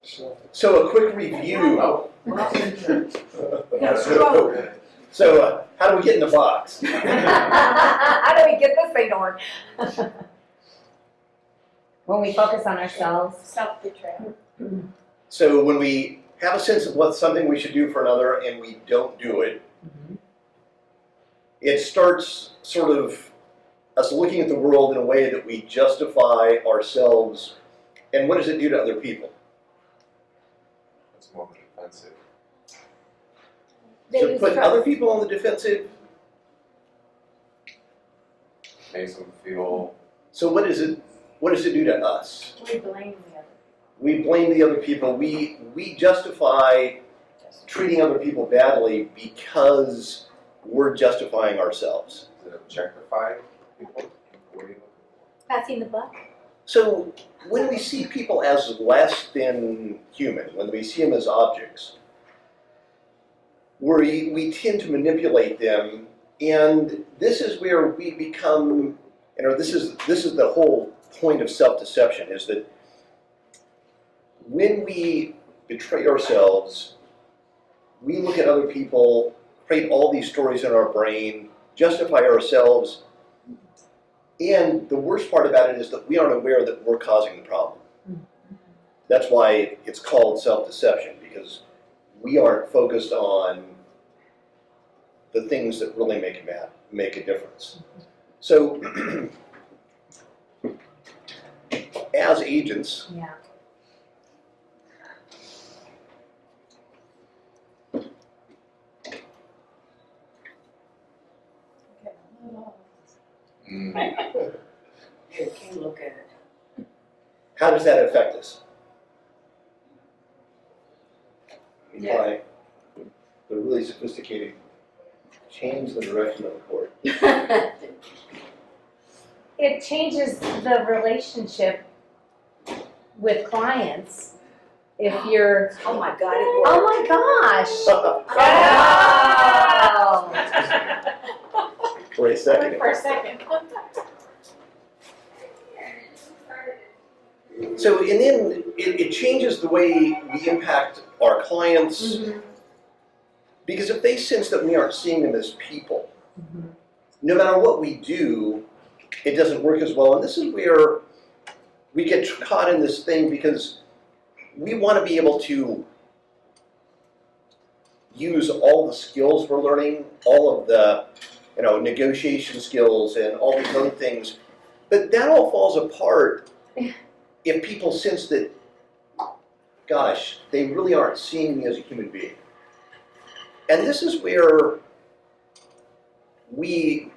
So a quick review. So how do we get in the box? How do we get this thing going? When we focus on ourselves. Self-betrayal. So when we have a sense of what's something we should do for another and we don't do it, it starts sort of us looking at the world in a way that we justify ourselves. And what does it do to other people? It's more defensive. To put other people on the defensive. Makes them feel. So what does it do to us? We blame the other. We blame the other people. We justify treating other people badly because we're justifying ourselves. Is it objectify people? What are you looking Passing the buck. So when we see people as less than human, when we see them as objects, we tend to manipulate them, and this is where we become, this is the whole point of self-deception, is that when we betray ourselves, we look at other people, create all these stories in our brain, justify ourselves, and the worst part about it is that we aren't aware that we're causing the problem. That's why it's called self-deception, because we aren't focused on the things that really make a difference. So, as agents, Yeah. for? You can look at it. how does that affect us? Yeah. By the really sophisticated change the direction of the cord. It changes the relationship with clients if you're, Oh my God, it worked. oh my gosh. Oh. For a second. For a second. So, and then it changes the way we impact our clients, because if they sense that we aren't seeing them as people, no matter what we do, it doesn't work as well. And this is where we get caught in this thing, because we want to be able to use all the skills we're learning, all of the negotiation skills and all these other things, but that all falls apart if people sense that, gosh, they really aren't seeing me as a human being. And this is where we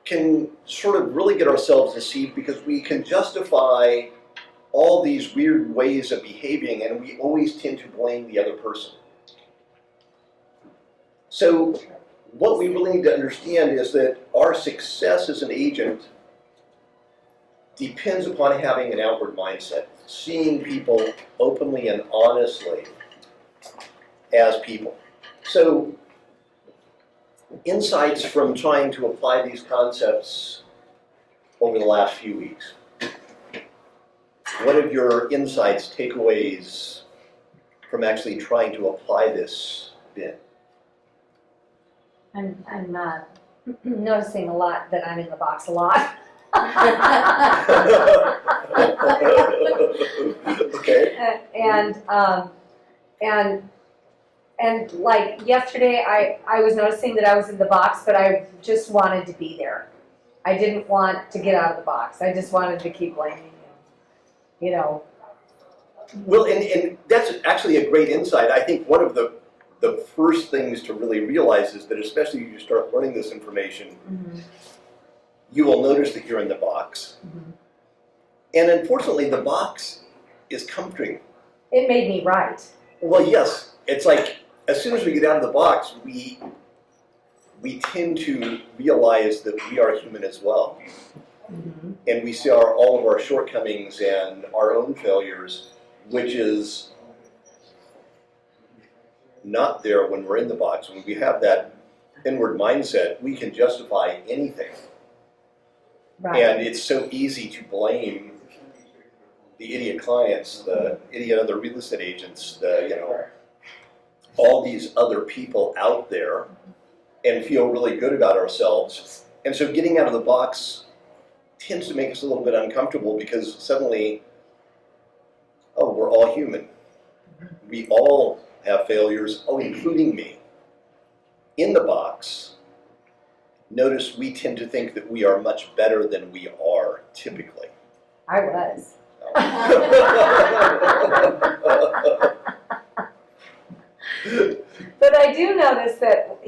can sort of really get ourselves deceived, because we can justify all these weird ways of behaving, and we always tend to blame the other person. So what we really need to understand is that our success as an agent depends upon having an outward mindset, seeing people openly and honestly as people. So, insights from trying to apply these concepts over the last few weeks. What have your insights, takeaways from actually trying to apply this been? I'm noticing a lot that I'm in the box a lot. Okay. And like yesterday, I was noticing that I was in the box, but I just wanted to be there. I didn't want to get out of the box. I just wanted to keep blaming him. Well, and that's actually a great insight. I think one of the first things to really realize is that, especially as you start learning this information, you will notice that you're in the box. And unfortunately, the box is comforting. It made me right. Well, yes. It's like, as soon as we get out of the box, we tend to realize that we are human as well. And we see all of our shortcomings and our own failures, which is not there when we're in the box. When we have that inward mindset, we can justify anything. Right. And it's so easy to blame the idiot clients, the idiot other real estate agents, all these other people out there, and feel really good about ourselves. And so getting out of the box tends to make us a little bit uncomfortable because suddenly, oh, we're all human. We all have failures, oh, including me. In the box, notice we tend to think that we are much better than we are, typically. I was. But I do notice that,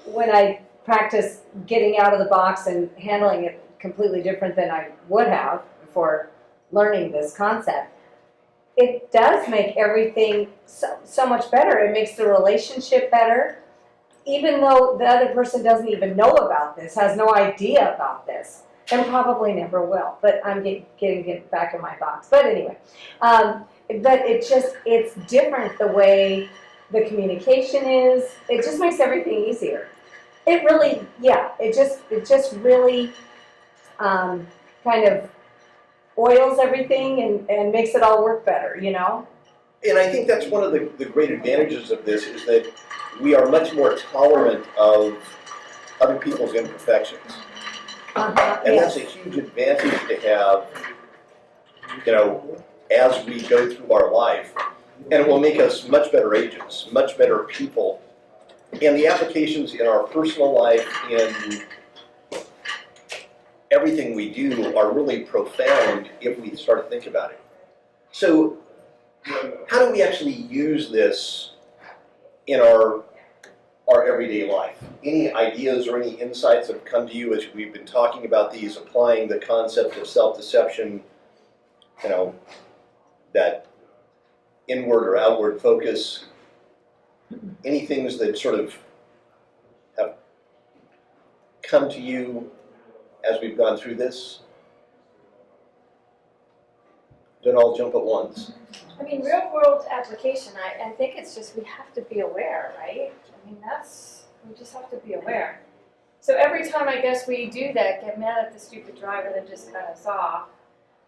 when I practice getting out of the box and handling it completely different than I would have before learning this concept, it does make everything so much better. It makes the relationship better, even though the other person doesn't even know about this, has no idea about this, and probably never will. But I'm getting it back in my box. But anyway, but it's different the way the communication is. It just makes everything easier. It really, it just really kind of oils everything and makes it all work better, And I think that's one of the great advantages of this is that we are much more tolerant of other people's imperfections. And that's a huge advantage to have, as we go through our life. And it will make us much better agents, much better people. And the applications in our personal life, in everything we do, are really profound if we start to think about it. So, how do we actually use this in our everyday life? Any ideas or any insights that have come to you as we've been talking about these, applying the concept of self-deception, that inward or outward focus? Any things that sort of have come to you as we've gone through this? Don't all jump at once. I mean, real world application, I think it's just we have to be aware, right? I mean, we just have to be aware. So every time I guess we do that, get mad at the stupid driver that just cut us off,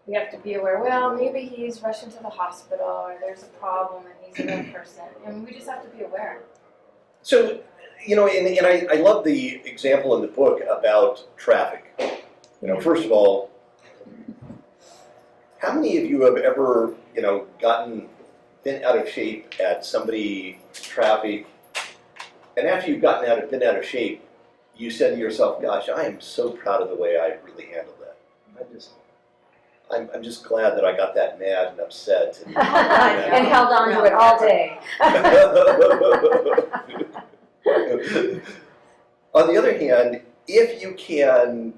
we have to be aware, well, maybe he's rushing to the hospital or there's a problem and he's a young person. And we just have to be aware. So, and I love the example in the book about traffic. First of all, how many of you have ever, gotten bent out of shape at somebody traffic, and after you've been out of shape, you said to yourself, gosh, I am so proud of the way I really handled that. I'm just glad that I got that mad and upset. and held on to it all day. On the other hand, if you can,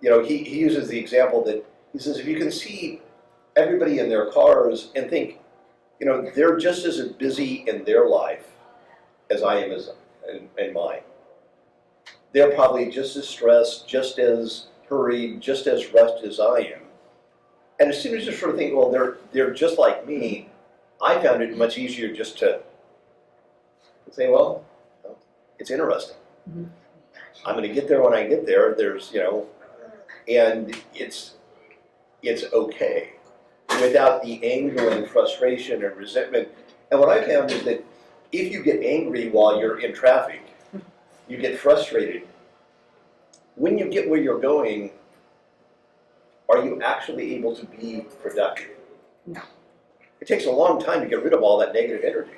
he uses the example that he says, if you can see everybody in their cars and think, they're just as busy in their life as I am in mine. They're probably just as stressed, just as hurried, just as rushed as I am. And as soon as you sort of think, well, they're just like me, I found it much easier just to say, well, it's interesting. Mm-hmm. I'm going to get there when I get there. There's, and it's okay without the anger and frustration and resentment. And what I found is that if you get angry while you're in traffic, you get frustrated. When you get where you're going, are you actually able to be productive? No. It takes a long time to get rid of all that negative energy.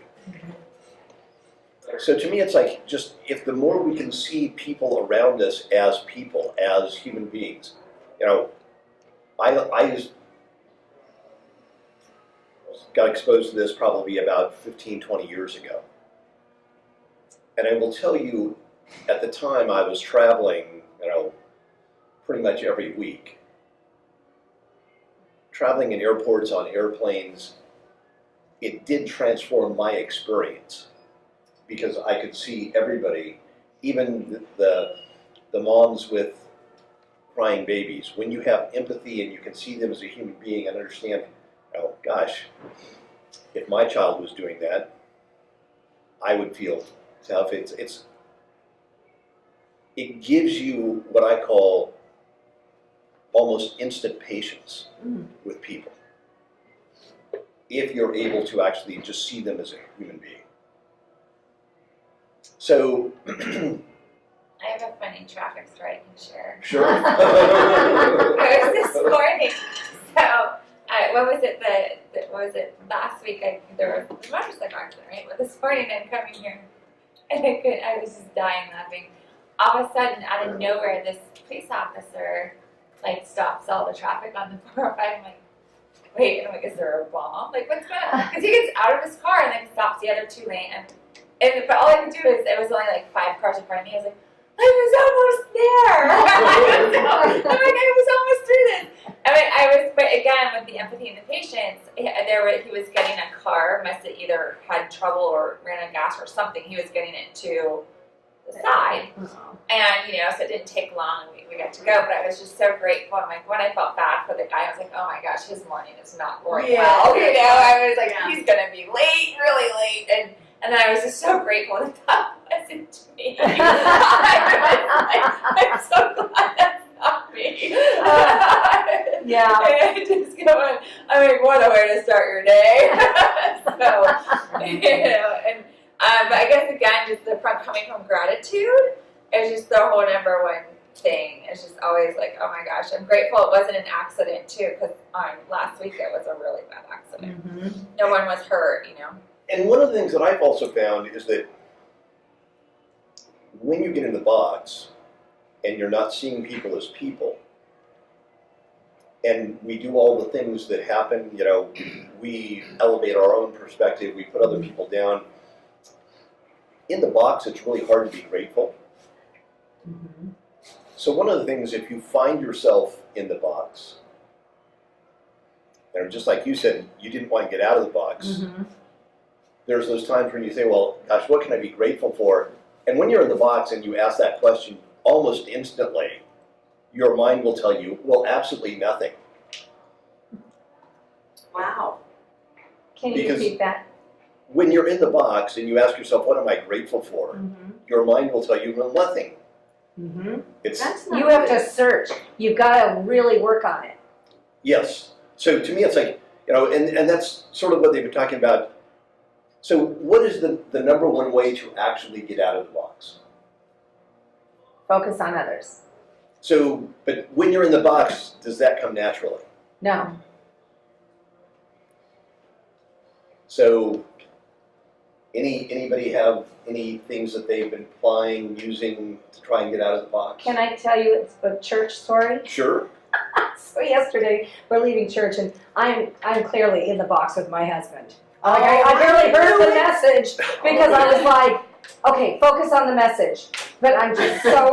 So to me, it's like just if the more we can see people around us as people, as human beings, I just got exposed to this probably about 15, 20 years ago. And I will tell you, at the time I was traveling, pretty much every week. Traveling in airports, on airplanes, it did transform my experience because I could see everybody, even the moms with crying babies. When you have empathy and you can see them as a human being and understand, oh gosh, if my child was doing that, I would feel tough. It gives you what I call almost instant patience Mm. with people if you're able to actually just see them as a human being. So, I have a funny traffic story I can share. sure. It was this morning. So, what was it? What was it? Last week, there was a motorcycle accident, right? But this morning, I'm coming here, and I was just dying laughing. All of a sudden, out of nowhere, this police officer like stops all the traffic on the 405. I'm like, wait, and I'm like, is there a bomb? Like, what's going on? Because he gets out of his car and then stops the other 2 lane. But all I could do is, it was only like 5 cars in front of me. I was like, I was almost there. I'm like, I was almost through this. I mean, but again, with the empathy and the patience, he was getting a car, must have either had trouble or ran out of gas or something. He was getting it to the side. And, so it didn't take long. We got to go, but I was just so grateful. I'm like, when I felt bad for the guy, I was like, oh my gosh, his morning is not going well. I was like, he's going to be late, really late. And then I was just so grateful that wasn't me. I'm so glad that's not me. Yeah. And I just go, I mean, what a way to start your day. But I guess again, just coming from gratitude is just the whole number one thing. It's just always like, oh my gosh, I'm grateful it wasn't an accident too, because last week it was a really bad accident. Mm-hmm. No one was hurt, And one of the things that I've also found is that when you get in the box and you're not seeing people as people, and we do all the things that happen, we elevate our own perspective, we put other people down. In the box, it's really hard to be grateful. Mm-hmm. So one of the things, if you find yourself in the box, and just like you said, you didn't want to get out of the box, Mm-hmm. there's those times when you say, well, gosh, what can I be grateful for? And when you're in the box and you ask that question, almost instantly, your mind will tell you, well, absolutely nothing. Wow. Can you Because- repeat that? When you're in the box and you ask yourself, what am I grateful for? Mm-hmm. Your mind will tell you, well, nothing. Mm-hmm. It's, That's not You have good. to search. You've got to really work on it. yes. So to me, it's like, and that's sort of what they've been talking about. So what is the number one way to actually get out of the box? Focus on others. So, but when you're in the box, does that come naturally? No. So, anybody have any things that they've been applying, using to try and get out of the box? Can I tell you it's a church story? Sure. So yesterday we're leaving church and I'm clearly in the box with my husband. I barely heard the message because I was like, okay, focus on the message. But I'm just so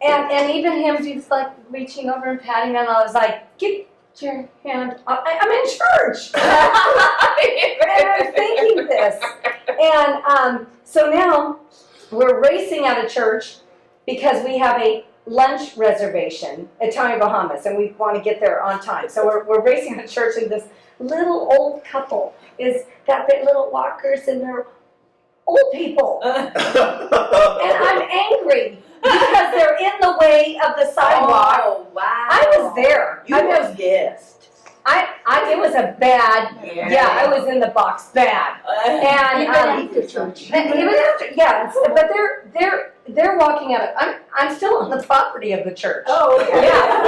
and even him just like reaching over and patting me, and I was like, get your hand up. I'm in church. And I'm thinking this. And so now we're racing out of church because we have a lunch reservation at Tommy Bahamas and we want to get there on time. So we're racing out of church, and this little old couple is got their little walkers and they're old people. And I'm angry because they're in the way of the sidewalk. Oh, wow. I was there. You I was was guest. it was a bad, I was in the box bad. And Even after church. and even after, but they're walking out of, I'm still on the property of the church. Oh, okay. Yeah.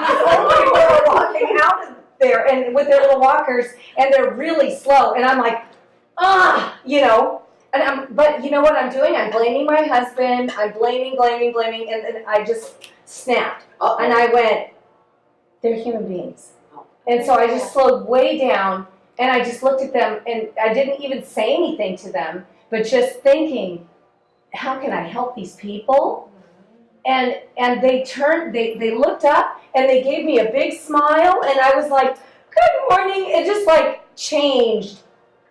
These old people are walking out of there and with their little walkers, and they're really slow, and I'm like, but you know what I'm doing? I'm blaming my husband, I'm blaming, and I just snapped. And I went, they're human beings. And so I just slowed way down, and I just looked at them, and I didn't even say anything to them, but just thinking, how can I help these people? And they turned, they looked up, and they gave me a big smile, and I was like, good morning. It just like changed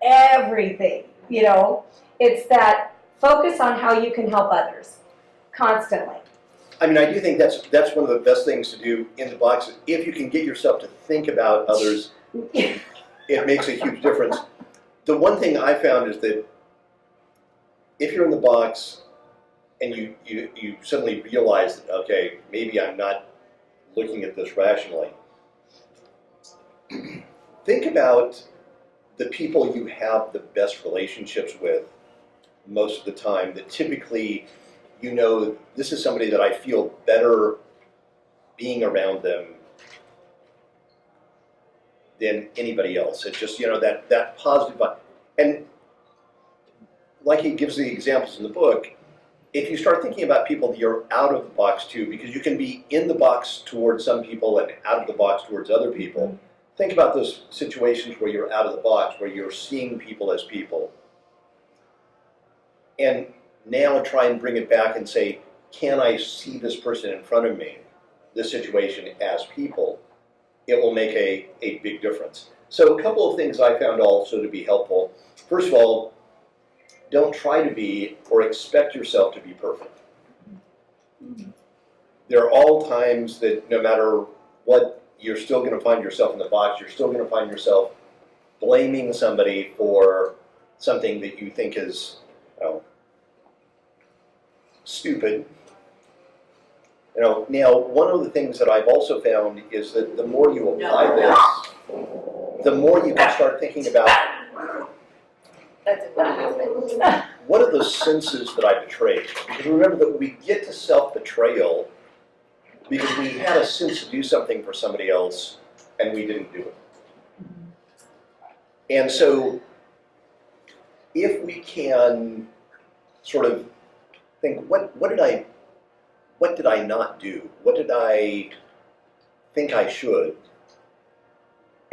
everything, It's that focus on how you can help others constantly. I mean, I do think that's one of the best things to do in the box. If you can get yourself to think about others, it makes a huge difference. The one thing I found is that if you're in the box and you suddenly realize that, okay, maybe I'm not looking at this rationally. Think about the people you have the best relationships with most of the time, that typically you know this is somebody that I feel better being around them than anybody else. It's just, that positive vibe. And like he gives the examples in the book, if you start thinking about people that you're out of the box to, because you can be in the box towards some people and out of the box towards other people, think about those situations where you're out of the box, where you're seeing people as people. And now try and bring it back and say, can I see this person in front of me, this situation, as people? It will make a big difference. So a couple of things I found also to be helpful. First of all, don't try to be or expect yourself to be perfect. There are all times that no matter what, you're still going to find yourself in the box. You're still going to find yourself blaming somebody for something that you think is, stupid. Now, one of the things that I've also found is that the more you apply this, the more you can start thinking about, That's what happened. what are the senses that I betrayed? Because remember that we get to self-betrayal because we had a sense to do something for somebody else and we didn't do it. And so if we can sort of think, what did I not do? What did I think I should?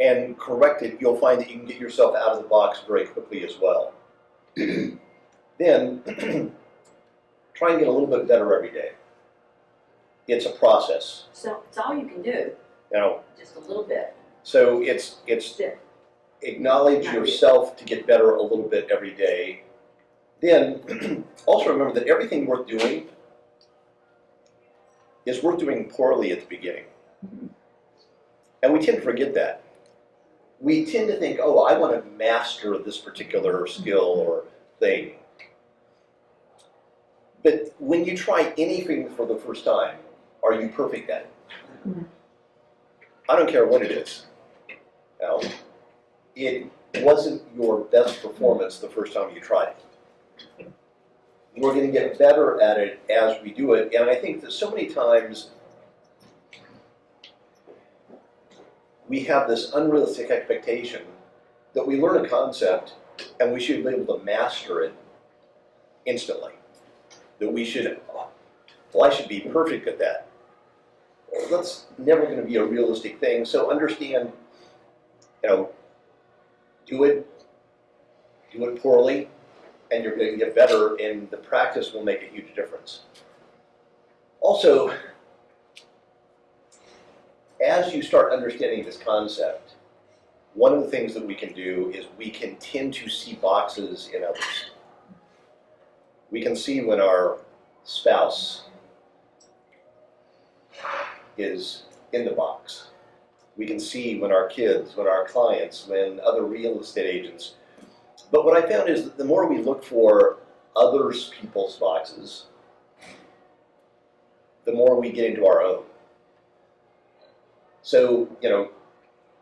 And correct it, you'll find that you can get yourself out of the box very quickly as well. Then, try and get a little bit better every day. It's a process, So it's all you can do, just a little bit. So it's acknowledge yourself to get better a little bit every day. Then, also remember that everything worth doing is worth doing poorly at the beginning. And we tend to forget that. We tend to think, oh, I want to master this particular skill or thing. But when you try anything for the first time, are you perfect at it? I don't care what it is. It wasn't your best performance the first time you tried it. We're going to get better at it as we do it. And I think that so many times we have this unrealistic expectation that we learn a concept and we should be able to master it instantly. That we should, I should be perfect at that. Well, that's never going to be a realistic thing. So understand, do it poorly, and you're going to get better, and the practice will make a huge difference. Also, as you start understanding this concept, one of the things that we can do is we can tend to see boxes in others. We can see when our spouse is in the box. We can see when our kids, when our clients, when other real estate agents. But what I found is that the more we look for others people's boxes, the more we get into our own. So,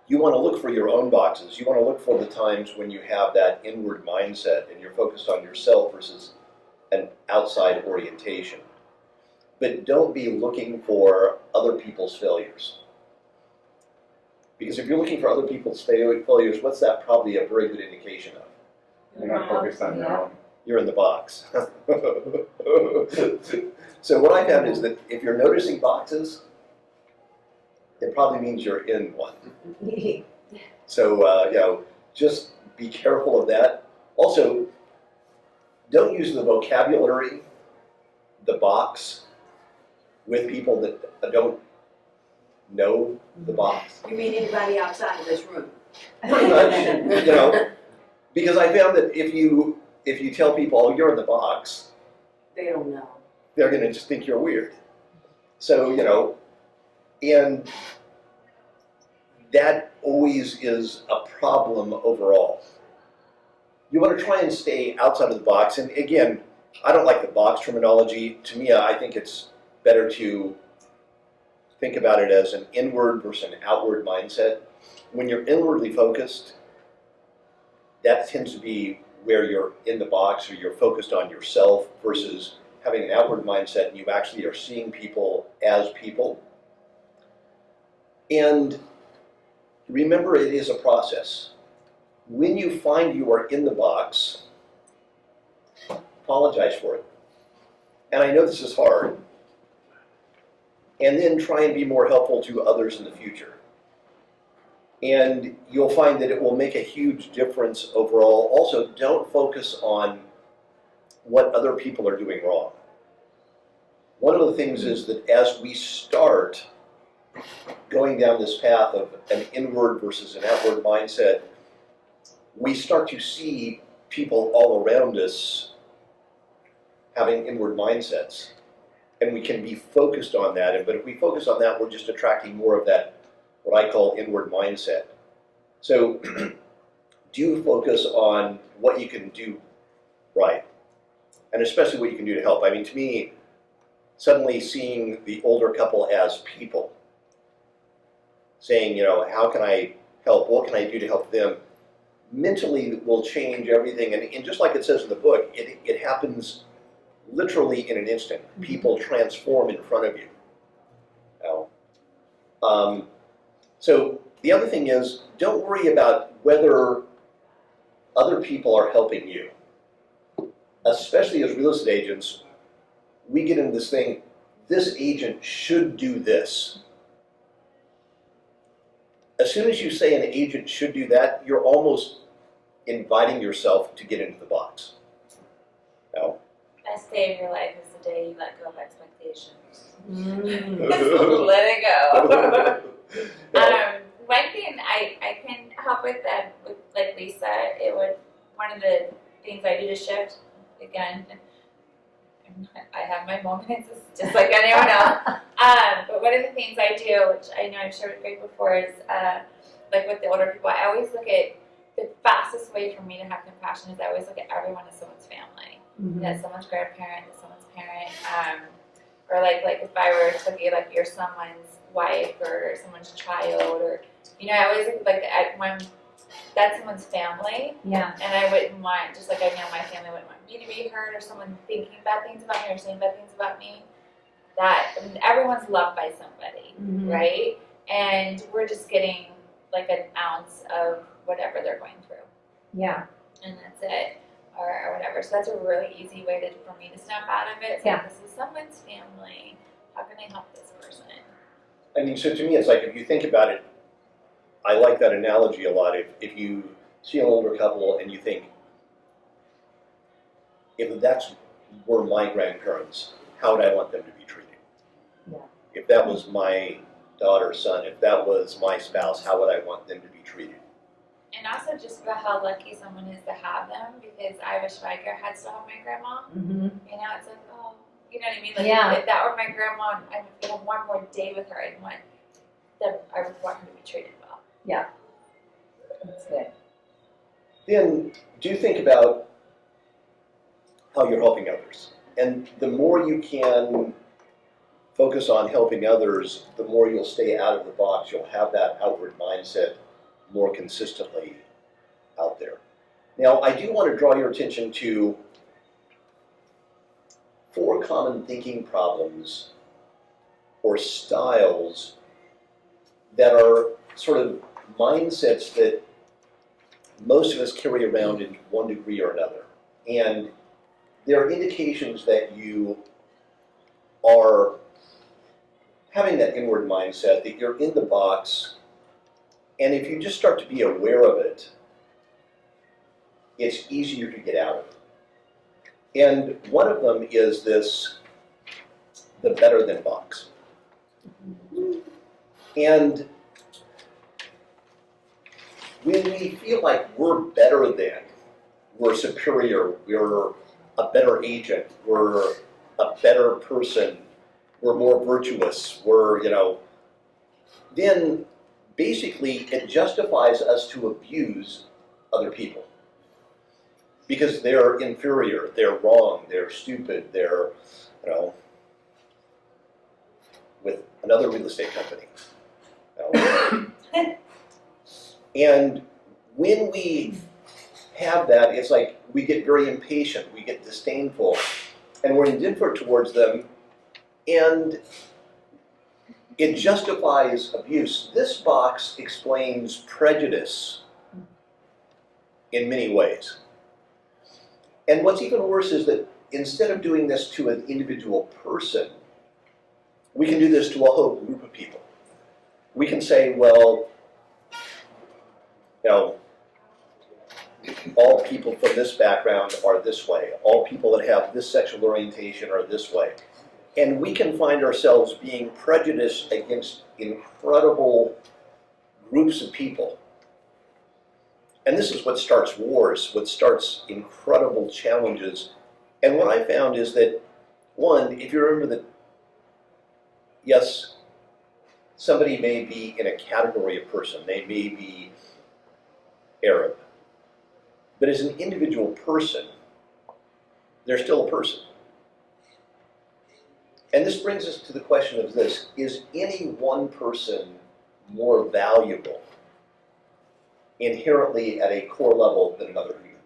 you want to look for your own boxes. You want to look for the times when you have that inward mindset and you're focused on yourself versus an outside orientation. But don't be looking for other people's failures. Because if you're looking for other people's failures, what's that probably a very good indication of? You're not focused on your own. You're in the box. So what I found is that if you're noticing boxes, it probably means you're in one. So, just be careful of that. Also, don't use the vocabulary, the box, with people that don't know the box. You mean anybody outside of this room? Pretty much, because I found that if you tell people, oh, you're in the box, They don't know. they're going to just think you're weird. So, and that always is a problem overall. You want to try and stay outside of the box, and again, I don't like the box terminology. To me, I think it's better to think about it as an inward versus an outward mindset. When you're inwardly focused, that tends to be where you're in the box or you're focused on yourself versus having an outward mindset and you actually are seeing people as people. And remember, it is a process. When you find you are in the box, apologize for it. And I know this is hard. And then try and be more helpful to others in the future. And you'll find that it will make a huge difference overall. Also, don't focus on what other people are doing wrong. One of the things is that as we start going down this path of an inward versus an outward mindset, we start to see people all around us having inward mindsets. And we can be focused on that. But if we focus on that, we're just attracting more of that, what I call inward mindset. So do focus on what you can do right. And especially what you can do to help. I mean, to me, suddenly seeing the older couple as people, saying, you know, how can I help? What can I do to help them? Mentally will change everything. And just like it says in the book, it happens literally in an instant. People transform in front of you. So the other thing is, don't worry about whether other people are helping you. Especially as real estate agents, we get into this thing, this agent should do this. As soon as you say an agent should do that, you're almost inviting yourself to get into the box. Best day of your life is the day you let go of expectations. Mm. Just let it go. One thing I can help with that, with like Lisa, one of the things I do to shift, again, I have my moments, just like anyone else. But one of the things I do, which I know I've shared with Greg before, is like with the older people, I always look at the fastest way for me to have compassion is I always look at everyone as someone's family. That's someone's grandparent, that's someone's parent, or like if I were to be like you're someone's wife or someone's child, or I always look like when that's someone's family. Yeah. And I wouldn't want, just like I know my family wouldn't want me to be hurt or someone thinking bad things about me or saying bad things about me. Everyone's loved by somebody, right? And we're just getting like an ounce of whatever they're going through. Yeah. And that's it. Or whatever. So that's a really easy way for me to snap out of it. So Yeah. This is someone's family. How can I help this person? I mean, so to me, it's like, if you think about it, I like that analogy a lot. If you see an older couple and you think, if that's were my grandparents, how would I want them to be treated? Yeah. If that was my daughter, son, if that was my spouse, how would I want them to be treated? And also just about how lucky someone is to have them, because I wish my had still have my grandma. It's like, oh, you know what I mean? Like, Yeah. if that were my grandma and I would have one more day with her, I would want her to be treated well. Yeah. That's good. Then do think about how you're helping others. And the more you can focus on helping others, the more you'll stay out of the box. You'll have that outward mindset more consistently out there. Now, I do want to draw your attention to 4 common thinking problems or styles that are sort of mindsets that most of us carry around in one degree or another. And they're indications that you are having that inward mindset, that you're in the box. And if you just start to be aware of it, it's easier to get out of it. And one of them is this, the better than box. And when we feel like we're better than, we're superior, we're a better agent, we're a better person, we're more virtuous, then basically it justifies us to abuse other people. because they're inferior, they're wrong, they're stupid, they're, with another real estate company. And when we have that, it's like we get very impatient, we get disdainful, and we're indifferent towards them, and it justifies abuse. This box explains prejudice in many ways. And what's even worse is that instead of doing this to an individual person, we can do this to a whole group of people. We can say, well, all people from this background are this way. All people that have this sexual orientation are this way. And we can find ourselves being prejudiced against incredible groups of people. And this is what starts wars, what starts incredible challenges. And what I found is that, one, if you remember that, yes, somebody may be in a category of person, they may be Arab, but as an individual person, they're still a person. And this brings us to the question of this: is any one person more valuable inherently at a core level than another human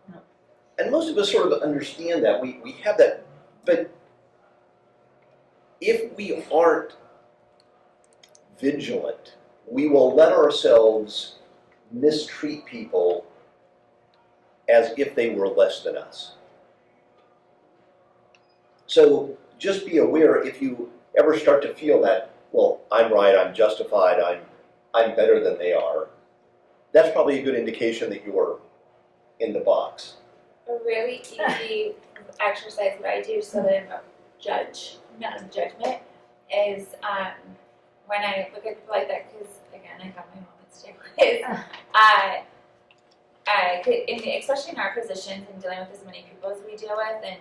being? And most of us sort of understand that, we have that, but if we aren't vigilant, we will let ourselves mistreat people as if they were less than us. So just be aware if you ever start to feel that, well, I'm right, I'm justified, I'm better than they are, that's probably a good indication that you're in the box. A really easy exercise that I do so that I'm not not in judgment, is when I look at people like that, because again, I have my moments too, is especially in our positions and dealing with as many people as we deal with and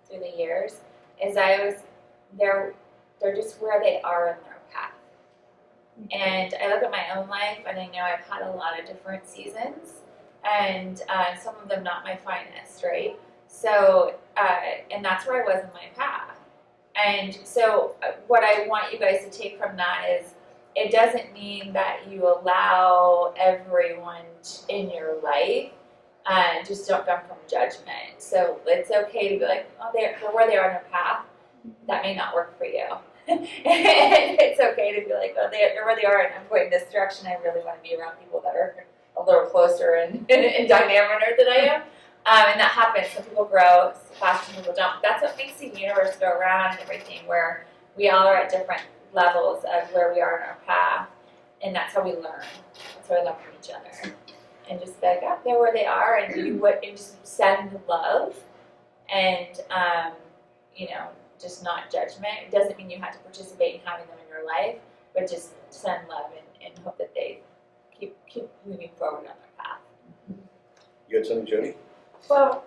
through the years, is they're just where they are in their path. And I look at my own life and I know I've had a lot of different seasons, and some of them not my finest, right? So, and that's where I was in my path. And so what I want you guys to take from that is, it doesn't mean that you allow everyone in your life, just don't come from judgment. So it's okay to be like, oh, they're where they are in their path. That may not work for you. And it's okay to be like, oh, they're where they are and I'm going this direction. I really want to be around people that are a little closer and dynamic than I am. And that happens. Some people grow faster, some people don't. That's what makes the universe go around and everything, where we all are at different levels of where we are in our path. And that's how we learn. That's how we learn from each other. And just be like, oh, they're where they are, and and just send love and, just not judgment. It doesn't mean you have to participate in having them in your life, but just send love and hope that they keep moving forward on their path. You had something, Jody? Well,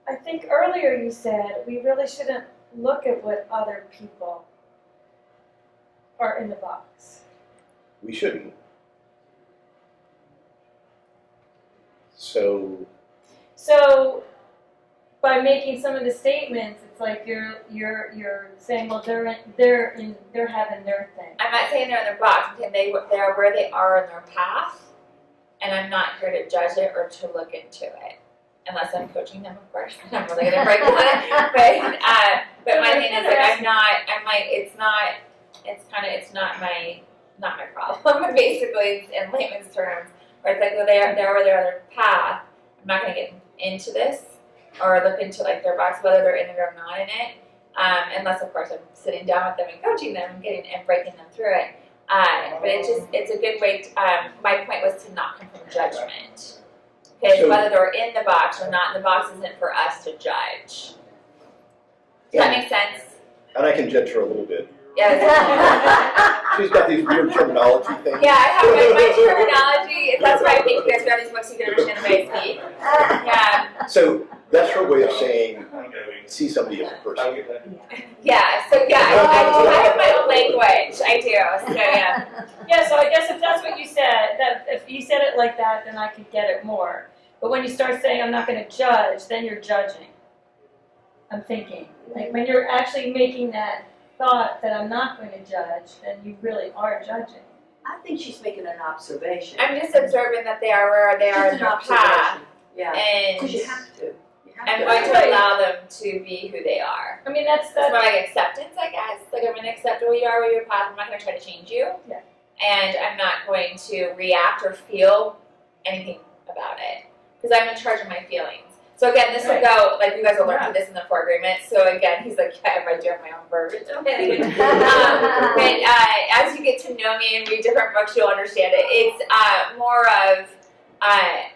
I think earlier you said we really shouldn't look at what other people are in the box. We shouldn't. So by making some of the statements, it's like you're saying, well, they're having their thing. I'm not saying they're in their box. I'm saying they're where they are in their path, and I'm not here to judge it or to look into it, unless I'm coaching them, of course. I'm really gonna break on it. But my thing is, like, it's not my problem. Basically, in layman's terms, where it's like, well, they're where they're on their path. I'm not gonna get into this or look into like their box, whether they're in it or not in it, unless of course I'm sitting down with them and coaching them and breaking them through it. But it's a good way to, my point was to not come from judgment. Because whether they're in the box or not in the box isn't for us to judge. Does that make sense? And I can judge her a little bit. Yeah. She's got these weird terminology things. Yeah, I have my terminology. That's why I think you guys read these books, you can understand the way I speak. Yeah. So That's her way of saying, see somebody as a person. Yeah, so yeah, I have my own language, I do, so yeah. Yeah, so I guess if that's what you said, that if you said it like that, then I could get it more. But when you start saying I'm not gonna judge, then you're judging. I'm thinking, like when you're actually making that thought that I'm not going to judge, then you really are judging. I think she's making an observation. I'm just observing that they are where they are in Just an their path, observation. Yeah, and because you have to. You have I'm to. going to Right. allow them to be who they are. I mean, that's It's more like acceptance, I guess. Like I'm gonna accept who you are with your path. I'm not gonna try to change you. Yeah. And I'm not going to react or feel anything about it. Because I'm in charge of my feelings. So again, this Right. will go, like you guys will learn Yeah. through this in the 4 agreement. So again, he's like, yeah, I do have my own verbiage. But as you get to know me and read different books, you'll understand it. It's more of, I'm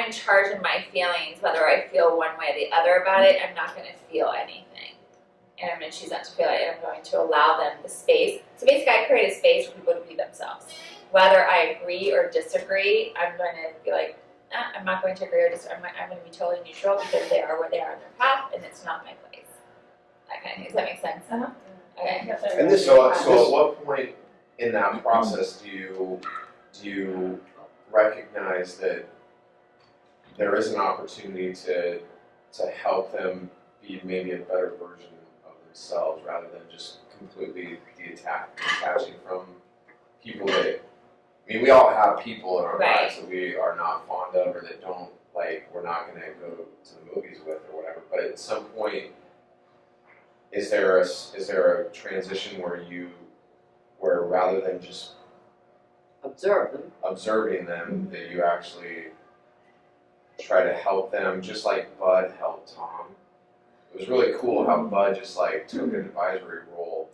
in charge of my feelings, whether I feel one way or the other about it. I'm not going to feel anything. And I'm going to choose not to feel it, and I'm going to allow them the space. So basically, I create a space for people to be themselves. Whether I agree or disagree, I'm going to be like, I'm not going to agree or disagree. I'm going to be totally neutral because they are where they are in their path, and it's not my place. That kind of thing. Does that make sense? Uh-huh. Okay. And this, So at what point in that process do you recognize that there is an opportunity to help them be maybe a better version of themselves rather than just completely detaching from people that, I mean, we all have people in our Right. lives that we are not fond of or that don't, like, we're not going to go to the movies with or whatever, but at some point, is there a transition where rather than just Observe them. observing them, that you actually try to help them, just like Bud helped Tom? It was really cool how Bud just like took an advisory role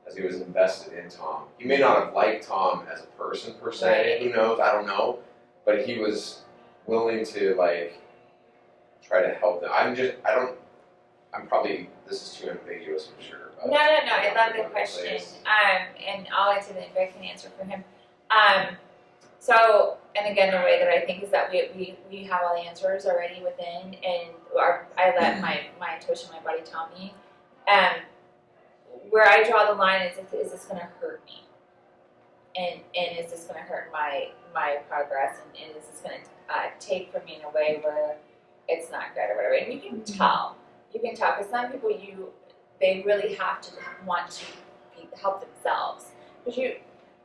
as he was invested in Tom. He may not have liked Tom as a person per se, who knows, I don't know, but he was willing to like try to help them. I'm probably, this is too ambiguous, I'm sure. But No, I love the question. And I'll answer that if I can answer for him. So, and again, the way that I think is that we have all the answers already within, and I let my intuition, my body tell me. Where I draw the line is this going to hurt me? And is this going to hurt my progress? And is this going to take from me in a way where it's not good or whatever? And you can tell. You can tell, because some people, they really have to want to help themselves. Because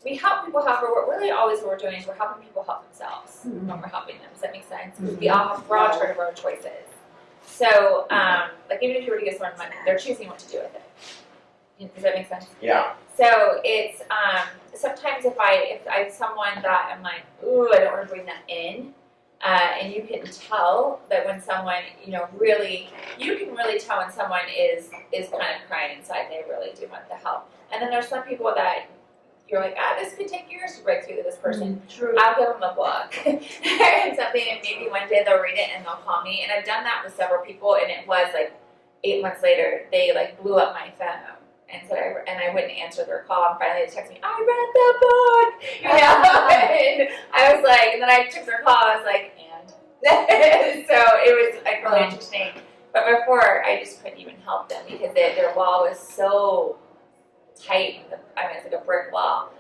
we help people, however, really always what we're doing is we're helping people help themselves when we're helping them. Does that make sense? Because we're all trying to our own choices. So, like even if you were to give someone money, they're choosing what to do with it. Does that make sense? Yeah. So it's sometimes if I someone that I'm like, ooh, I don't want to bring that in. And you can tell that when someone, you can really tell when someone is kind of crying inside, they really do want the help. And then there's some people that you're like, this could take years to break through to this person. True. I'll give them a book and something, and maybe one day they'll read it and they'll call me. And I've done that with several people, and it was like 8 months later, they like blew up my phone. And said I wouldn't answer their call, and finally they texted me, I read the book, and I was like, and then I took their call, I was like, and so it was like really interesting. But before, I just couldn't even help them because their wall was so tight. It's like a brick wall.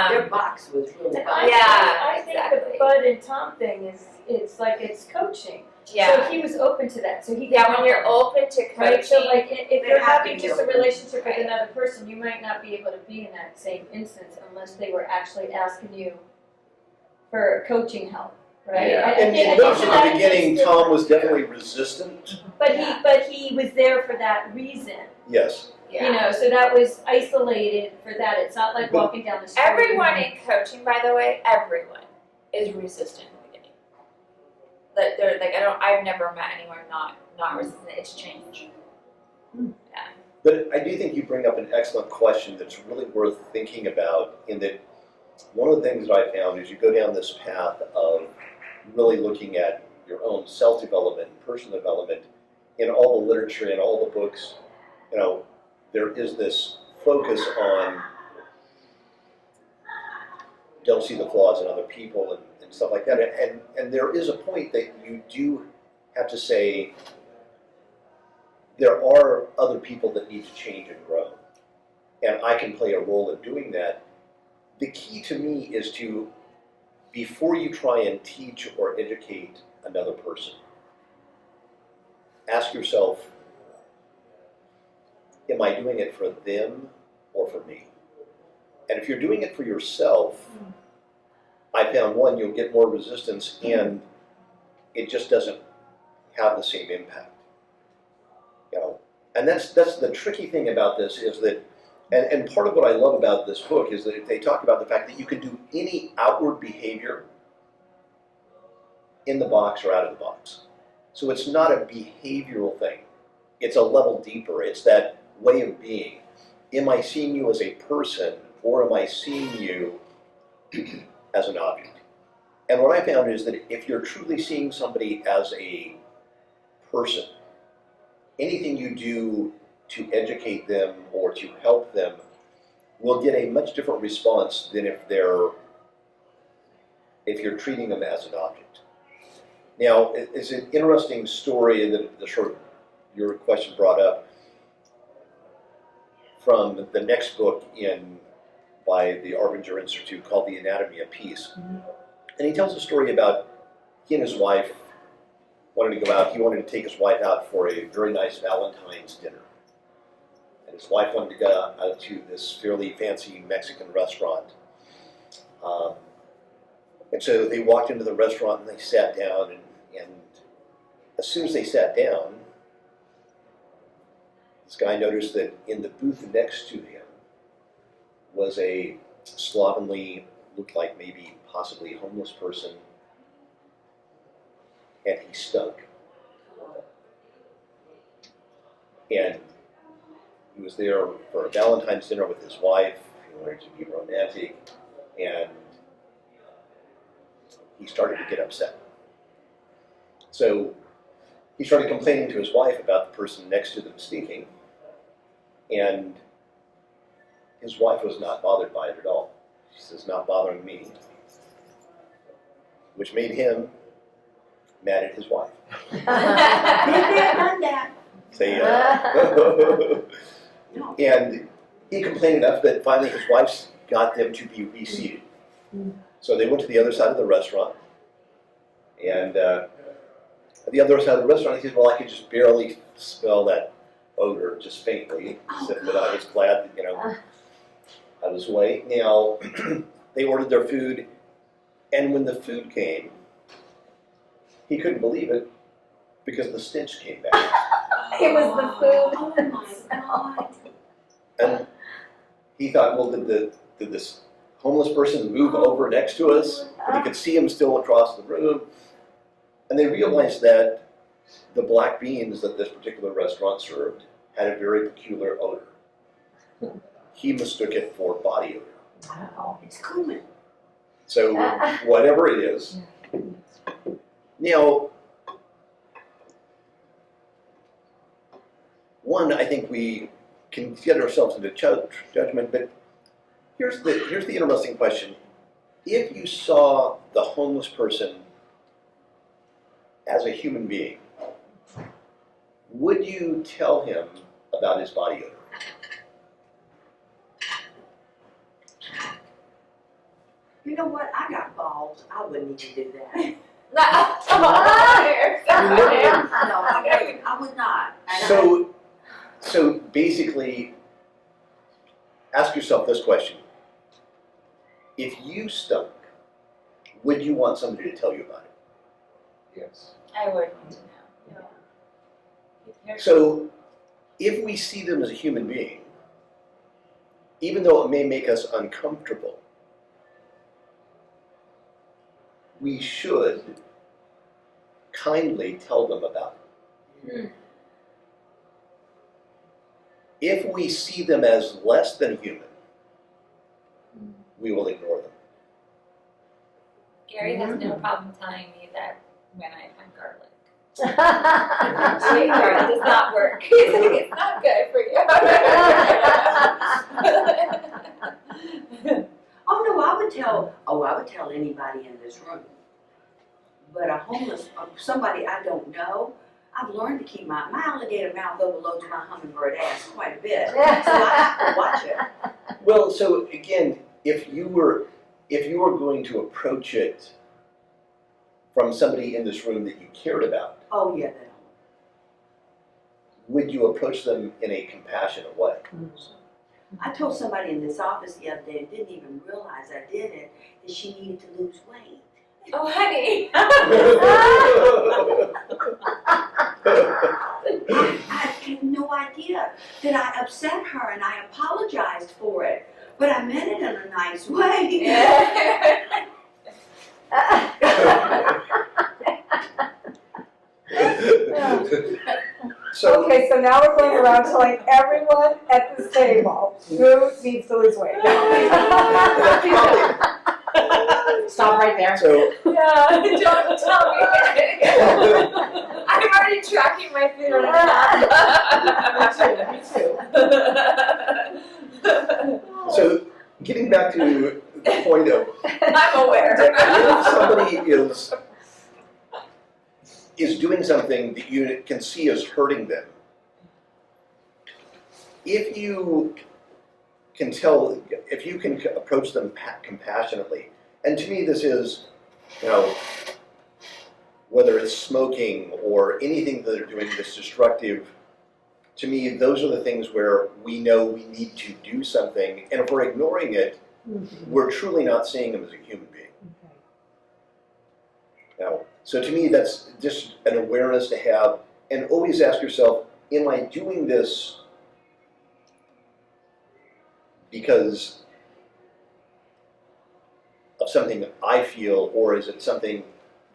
Their box was really big. I think exactly. the Bud and Tom thing is it's coaching. Yeah. So he was open to that. So he could Yeah, help when you're them. open to coaching. Right, so like if They you're have to having be just a open. relationship with Right. another person, you might not be able to be in that same instance unless they were actually asking you for coaching help, right? Yeah. And I notice think in the that beginning, is Tom was definitely resistant. but he was there for that reason, Yes. Yeah. you know. So that was isolated for that. It's not like But walking down the street. Everyone in coaching, by the way, everyone is resistant in the beginning. That they're like, I've never met anyone not resistant. It's change. Yeah. But I do think you bring up an excellent question that's really worth thinking about, in that one of the things that I found is you go down this path of really looking at your own self-development, personal development, in all the literature, in all the books, there is this focus on don't see the flaws in other people and stuff like that. And there is a point that you do have to say there are other people that need to change and grow, and I can play a role in doing that. The key to me is to, before you try and teach or educate another person, ask yourself, am I doing it for them or for me? And if you're doing it for yourself, I found one, you'll get more resistance and it just doesn't have the same impact. You know, and that's the tricky thing about this is that, and part of what I love about this book is that they talk about the fact that you can do any outward behavior in the box or out of the box. So it's not a behavioral thing. It's a level deeper. It's that way of being. Am I seeing you as a person or am I seeing you as an object? And what I found is that if you're truly seeing somebody as a person, anything you do to educate them or to help them will get a much different response than if you're treating them as an object. Now, it's an interesting story that your question brought up from the next book by the Arbinger Institute called The Anatomy of Peace. And he tells a story about he and his wife wanted to go out. He wanted to take his wife out for a very nice Valentine's dinner. And his wife wanted to go out to this fairly fancy Mexican restaurant. And so they walked into the restaurant and they sat down, and as soon as they sat down, this guy noticed that in the booth next to him was a slovenly, looked like maybe possibly homeless person, and he stunk. And he was there for a Valentine's dinner with his wife. He wanted to be romantic, and he started to get upset. So he started complaining to his wife about the person next to them stinking, and his wife was not bothered by it at all. She says, "Not bothering me," which made him mad at his wife. Maybe I've done that. Say, No. and he complained enough that finally his wife got them to be reseated. So they went to the other side of the restaurant, and at the other side of the restaurant, he said, "Well, I could just barely smell that odor, just faintly." He said, "But I was glad that, I was away." Now, they ordered their food, and when the food came, he couldn't believe it because the stench came back. It was the food. Oh my God. And he thought, well, did this homeless person move over next to us? But he could see him still across the room. And they realized that the black beans that this particular restaurant served had a very peculiar odor. He mistook it for body odor. Wow. It's cumin. So whatever it is. Now, one, I think we can get ourselves into judgment, but here's the interesting question. If you saw the homeless person as a human being, would you tell him about his body odor? You know what? I got balls. I wouldn't even do that. No, I would not. And So basically, ask yourself this question. If you stunk, would you want somebody to tell you about it? Yes. I would want to know. Yeah. So if we see them as a human being, even though it may make us uncomfortable, we should kindly tell them about it. If we see them as less than human, we will ignore them. Gary has no problem telling me that when I find garlic. That's Sweet garlic does not work. He's like, it's not good for you. oh no, I would tell anybody in this room. But a homeless, somebody I don't know, I've learned to keep my alligator mouth overloads my hummingbird ass quite a bit. So I have to watch it. Well, so again, if you were going to approach it from somebody in this room that you cared about, Oh, yeah, they would you approach them in a compassionate way? I told somebody in this office the other day, and didn't even realize I did it, that she needed to lose weight. Oh, honey. I had no idea that I upset her, and I apologized for it. But I meant it in a nice way. So, Okay, so now we're going around telling everyone at this table who needs to lose weight. Stop right there. so Yeah, don't tell me. I'm already tracking my food on a app. So getting back to the point of I'm aware. if somebody is doing something that you can see as hurting them, if you can approach them compassionately, and to me this is, whether it's smoking or anything that they're doing that's destructive, to me those are the things where we know we need to do something, and if we're ignoring it, we're truly not seeing them as a human being. So to me, that's just an awareness to have, and always ask yourself, am I doing this because of something that I feel, or is it something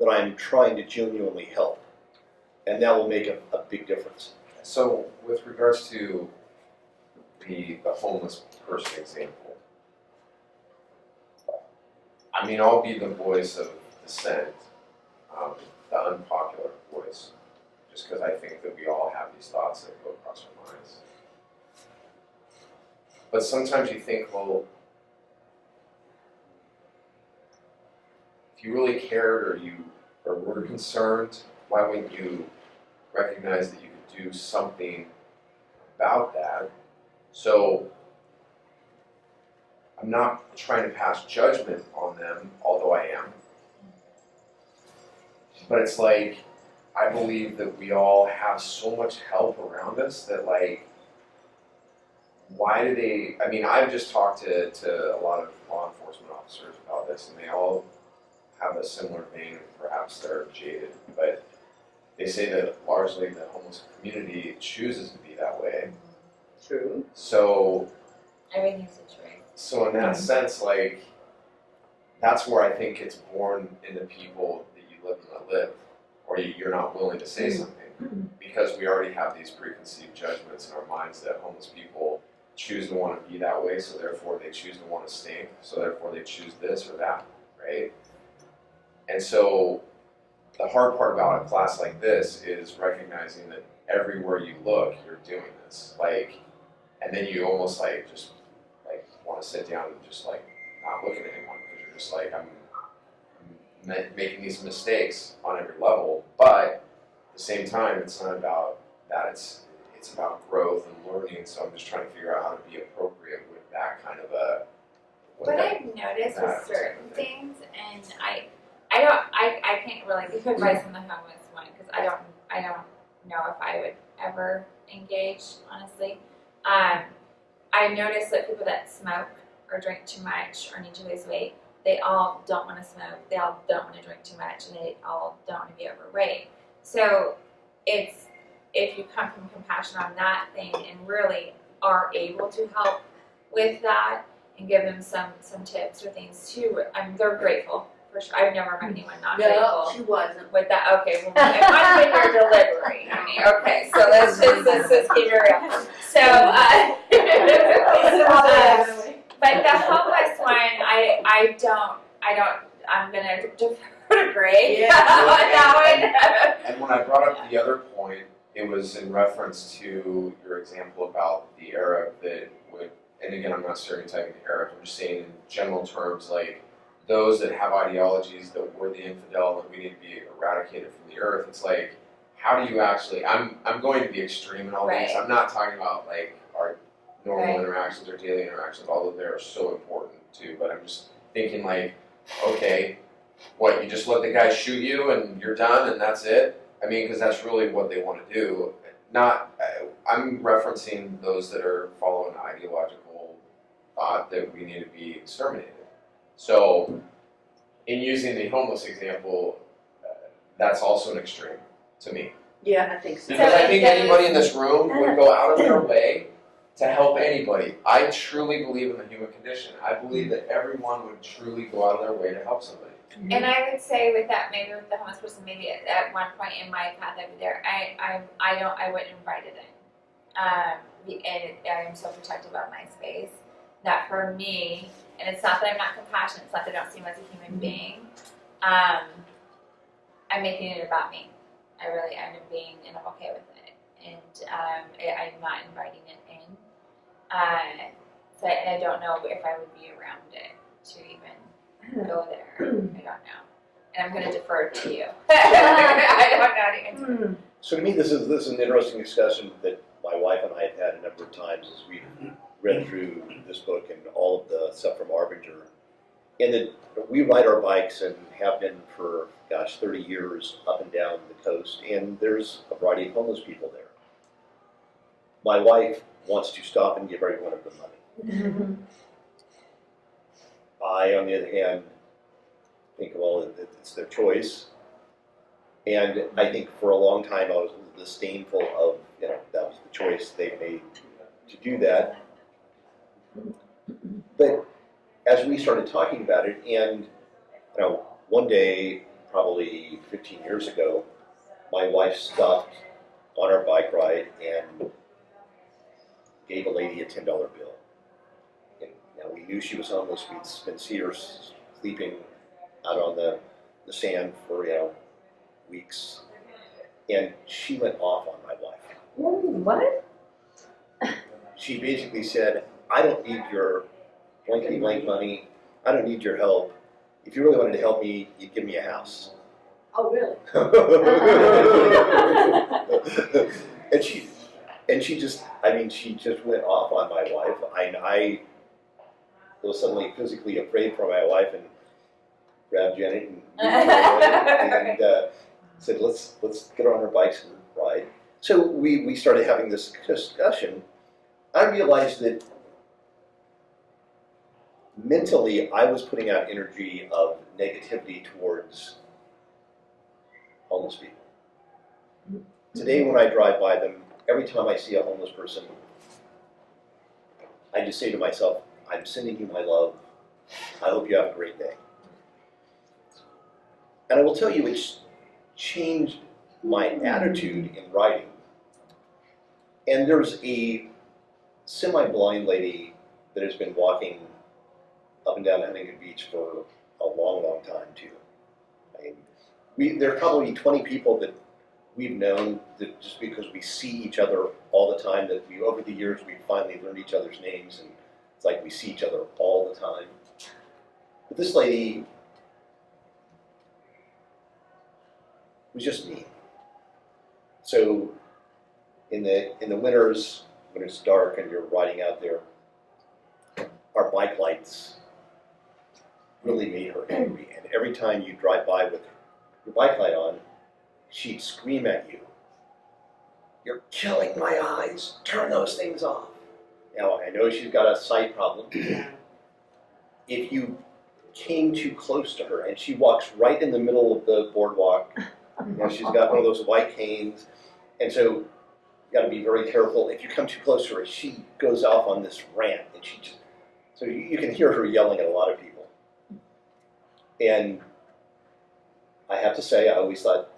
that I'm trying to genuinely help? And that will make a big difference. So with regards to the homeless person example, I mean, I'll be the voice of dissent, the unpopular voice, just because I think that we all have these thoughts that go across our minds. But sometimes you think, well, if you really cared or were concerned, why wouldn't you recognize that you could do something about that? So I'm not trying to pass judgment on them, although I am. But it's like, I believe that we all have so much help around us that, like, why do they, I mean, I've just talked to a lot of law enforcement officers about this, and they all have a similar vein, perhaps they're jaded, but they say that largely the homeless community chooses to be that way. True. So Everything's a choice. So in that sense, like, that's where I think it's born in the people that you live and let live, or you're not willing to say something, because we already have these preconceived judgments in our minds that homeless people choose to want to be that way, so therefore they choose to want to stink, so therefore they choose this or that, right? And so the hard part about a class like this is recognizing that everywhere you look, you're doing this, like, and then you almost like just like want to sit down and just like not look at anyone, because you're just like, I'm making these mistakes on every level. But at the same time, it's not about that, it's about growth and learning, so I'm just trying to figure out how to be appropriate with that kind of a What I've noticed with certain things, and I can't really give advice on the homeless one, because I don't know if I would ever engage, honestly. I noticed that people that smoke or drink too much or need to lose weight, they all don't want to smoke, they all don't want to drink too much, and they all don't want to be overweight. So it's, if you come from compassion on that thing and really are able to help with that and give them some tips or things too, they're grateful for sure. I've never met anyone not No, grateful she wasn't. with that. Okay, well, it might have been your delivery, honey. Okay, so let's just keep it real. So, but the homeless one, I'm gonna defer to Greg on that one. And when I brought up the other point, it was in reference to your example about the Arab that would, and again, I'm not stereotyping the Arab, I'm just saying in general terms, like, those that have ideologies that we're the infidel and we need to be eradicated from the earth. It's like, how do you actually? I'm going to be extreme in all these. Right. I'm not talking about like our normal Right. interactions or daily interactions, although they are so important too. But I'm just thinking like, okay, what, you just let the guy shoot you and you're done and that's it? I mean, because that's really what they want to do. Not, I'm referencing those that are following ideological thought that we need to be exterminated. So, in using the homeless example, that's also an extreme to me. Yeah, I think so. Because So I it think goes- anybody in this room would go out of their way to help anybody. I truly believe in the human condition. I believe that everyone would truly go out of their way to help somebody. And I would say with that, maybe with the homeless person, maybe at one point in my path over there, I wouldn't invite it in. And I'm so protective of my space that for me, and it's not that I'm not compassionate, it's not that I don't see him as a human being. I'm making it about me. I really am being, and I'm okay with it. And I'm not inviting it in. So and I don't know if I would be around it to even go there. I don't know. And I'm going to defer to you. I don't know the answer. So to me, this is an interesting discussion that my wife and I have had a number of times as we've read through this book and all of the stuff from Arbinger. And that we ride our bikes and have been for, 30 years up and down the coast, and there's a variety of homeless people there. My wife wants to stop and give every one of them money. I, on the other hand, think, well, it's their choice. And I think for a long time I was disdainful of, that was the choice they made to do that. But as we started talking about it, and one day, probably 15 years ago, my wife stopped on our bike ride and gave a lady a $10 bill. And now we knew she was homeless. We'd been see her sleeping out on the sand for weeks, and she went off on my wife. What? She basically said, "I don't need your blankety blank money. I don't need your help. If you really wanted to help me, you'd give me a house." Oh, really? and she just went off on my wife. I was suddenly physically afraid for my wife and grabbed Janet and said, let's get on our bikes and ride. So we started having this discussion. I realized that mentally I was putting out energy of negativity towards homeless people. Today when I drive by them, every time I see a homeless person, I just say to myself, I'm sending you my love. I hope you have a great day. And I will tell you, it's changed my attitude in writing. And there's a semi-blind lady that has been walking up and down Huntington Beach for a long, long time too. There are probably 20 people that we've known that just because we see each other all the time, that over the years we finally learned each other's names, and it's like we see each other all the time. But this lady was just mean. So in the winters, when it's dark and you're riding out there, our bike lights really made her angry. And every time you drive by with your bike light on, she'd scream at you, "You're killing my eyes, turn those things off." Now, I know she's got a sight problem. If you came too close to her, and she walks right in the middle of the boardwalk, she's got one of those white canes, and so you got to be very careful. If you come too close to her, she goes off on this rant, and so you can hear her yelling at a lot of people. And I have to say, I always thought,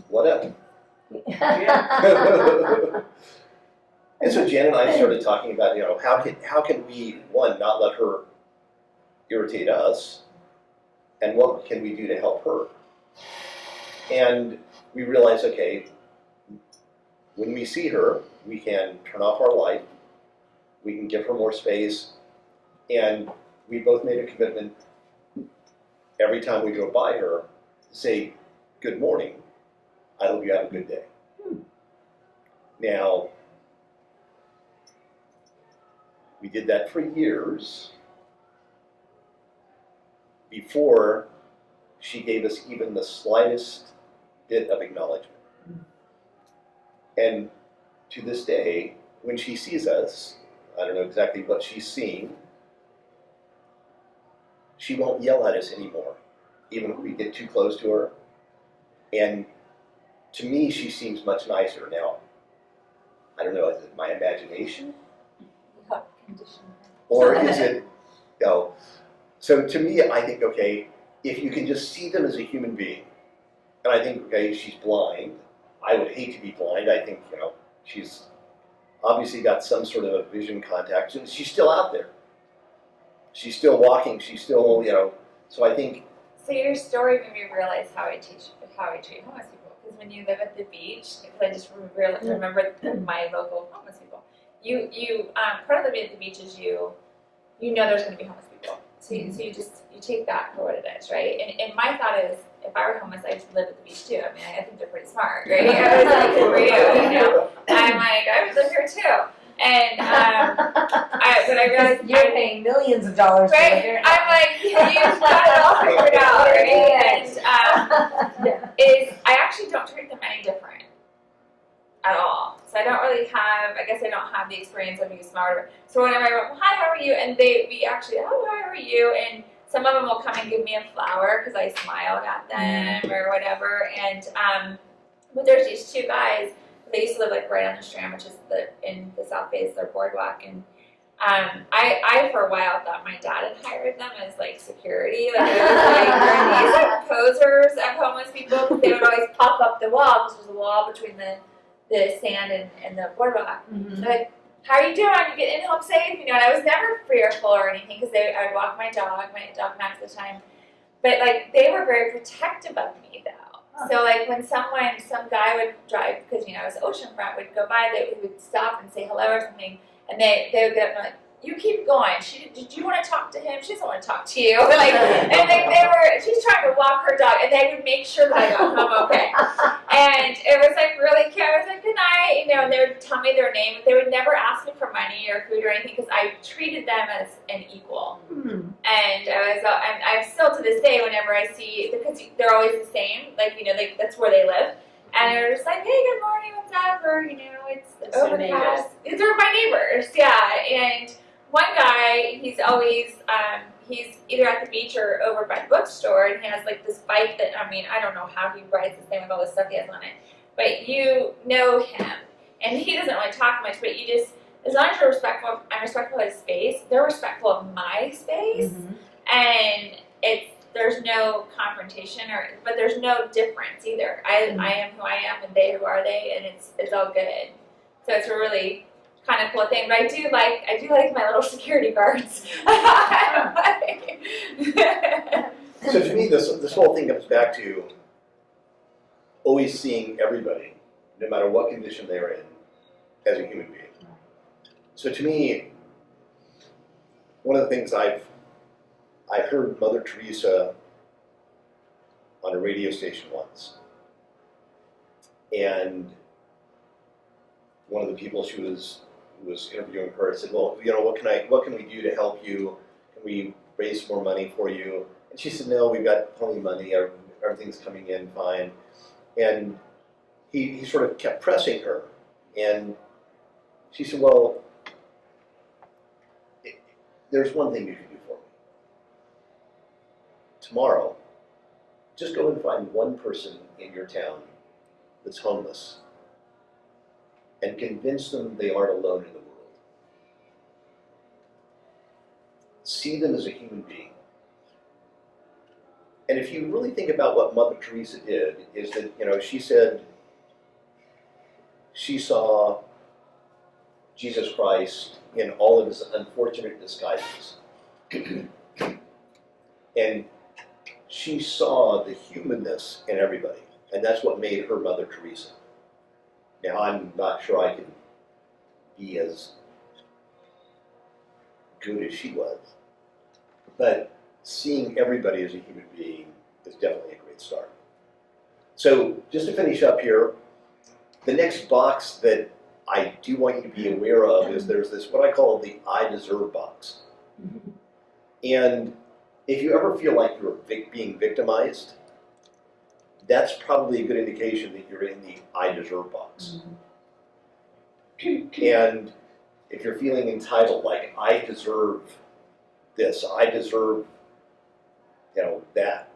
whatever. And so Jan and I started talking about, how can we, one, not let her irritate us, and what can we do to help her? And we realized, okay, when we see her, we can turn off our light, we can give her more space, and we both made a commitment every time we go by her to say, good morning, I hope you have a good day. Now, we did that for years before she gave us even the slightest bit of acknowledgement. And to this day, when she sees us, I don't know exactly what she's seen, she won't yell at us anymore, even if we get too close to her. And to me, she seems much nicer now. I don't know, is it my imagination? Or is it, no. So to me, I think, okay, if you can just see them as a human being, and I think, okay, she's blind. I would hate to be blind. I think, she's obviously got some sort of a vision contact, and she's still out there. She's still walking, she's still, so I think. So your story made me realize how I treat homeless people. Because when you live at the beach, because I just remember my local homeless people. Part of living at the beach is you know there's going to be homeless people. So you take that for what it is, right? And my thought is, if I were homeless, I'd live at the beach too. I mean, I think they're pretty smart, right? I was like, for you, I'm like, I would live here too. And but I realized You're paying millions of dollars to live right? here. I'm like, you've got it all figured out, right? And I actually don't treat them any different at all. So I don't really have, I guess I don't have the experience of being smarter. So whenever I went, well, hi, how are you? And we actually, oh, hi, how are you? And some of them will come and give me a flower because I smiled at them or whatever. And but there's these two guys. They used to live like right on the Strand, which is in the South Bay, is their boardwalk. And I for a while thought my dad had hired them as like security. Like it was like they're these like posers of homeless people because they would always pop up the wall because there's a wall between the sand and the boardwalk. Mhm. They're like, how are you doing? You getting home safe? And I was never fearful or anything because I would walk my dog Max at the time. But like they were very protective of me though. So like when some guy would drive, because it was oceanfront, would go by, they would stop and say hello or something, and they would get like, you keep going. Did you want to talk to him? She doesn't want to talk to you. Like, and she's trying to walk her dog, and they would make sure that I got home okay. And it was like really cute. I was like, good night, and they would tell me their name. They would never ask me for money or food or anything because I treated them as an equal. And I'm still to this day, whenever I see, because they're always the same, like that's where they live. And they're just like, hey, good morning, what's up? Or, it's your overcast. They're my neighbors, yeah. And one guy, he's always, he's either at the beach or over by the bookstore, and he has like this bike that, I don't know how he rides this thing with all this stuff he has on it. But you know him. And he doesn't really talk much, but you just, as long as you're respectful, I'm respectful of his space, they're respectful of my space. And there's no confrontation but there's no difference either. I am who I am and they who are they, and it's all good. So it's a really kind of cool thing. But I do like my little security guards. So to me, this whole thing comes back to always seeing everybody, no matter what condition they're in, as a human being. So to me, one of the things I've heard Mother Teresa on a radio station once, and one of the people who was interviewing her said, "Well, what can we do to help you? Can we raise more money for you?" And she said, "No, we've got plenty of money. Everything's coming in fine." And he sort of kept pressing her, and she said, "Well, there's one thing you can do for me. Tomorrow, just go and find one person in your town that's homeless and convince them they aren't alone in the world. See them as a human being." And if you really think about what Mother Teresa did, is that, she said she saw Jesus Christ in all of his unfortunate disguises. And she saw the humanness in everybody, and that's what made her Mother Teresa. Now, I'm not sure I can be as good as she was, but seeing everybody as a human being is definitely a great start. So just to finish up here, the next box that I do want you to be aware of is there's this, what I call the I deserve box. And if you ever feel like you're being victimized, that's probably a good indication that you're in the I deserve box. And if you're feeling entitled, like I deserve this, I deserve, that.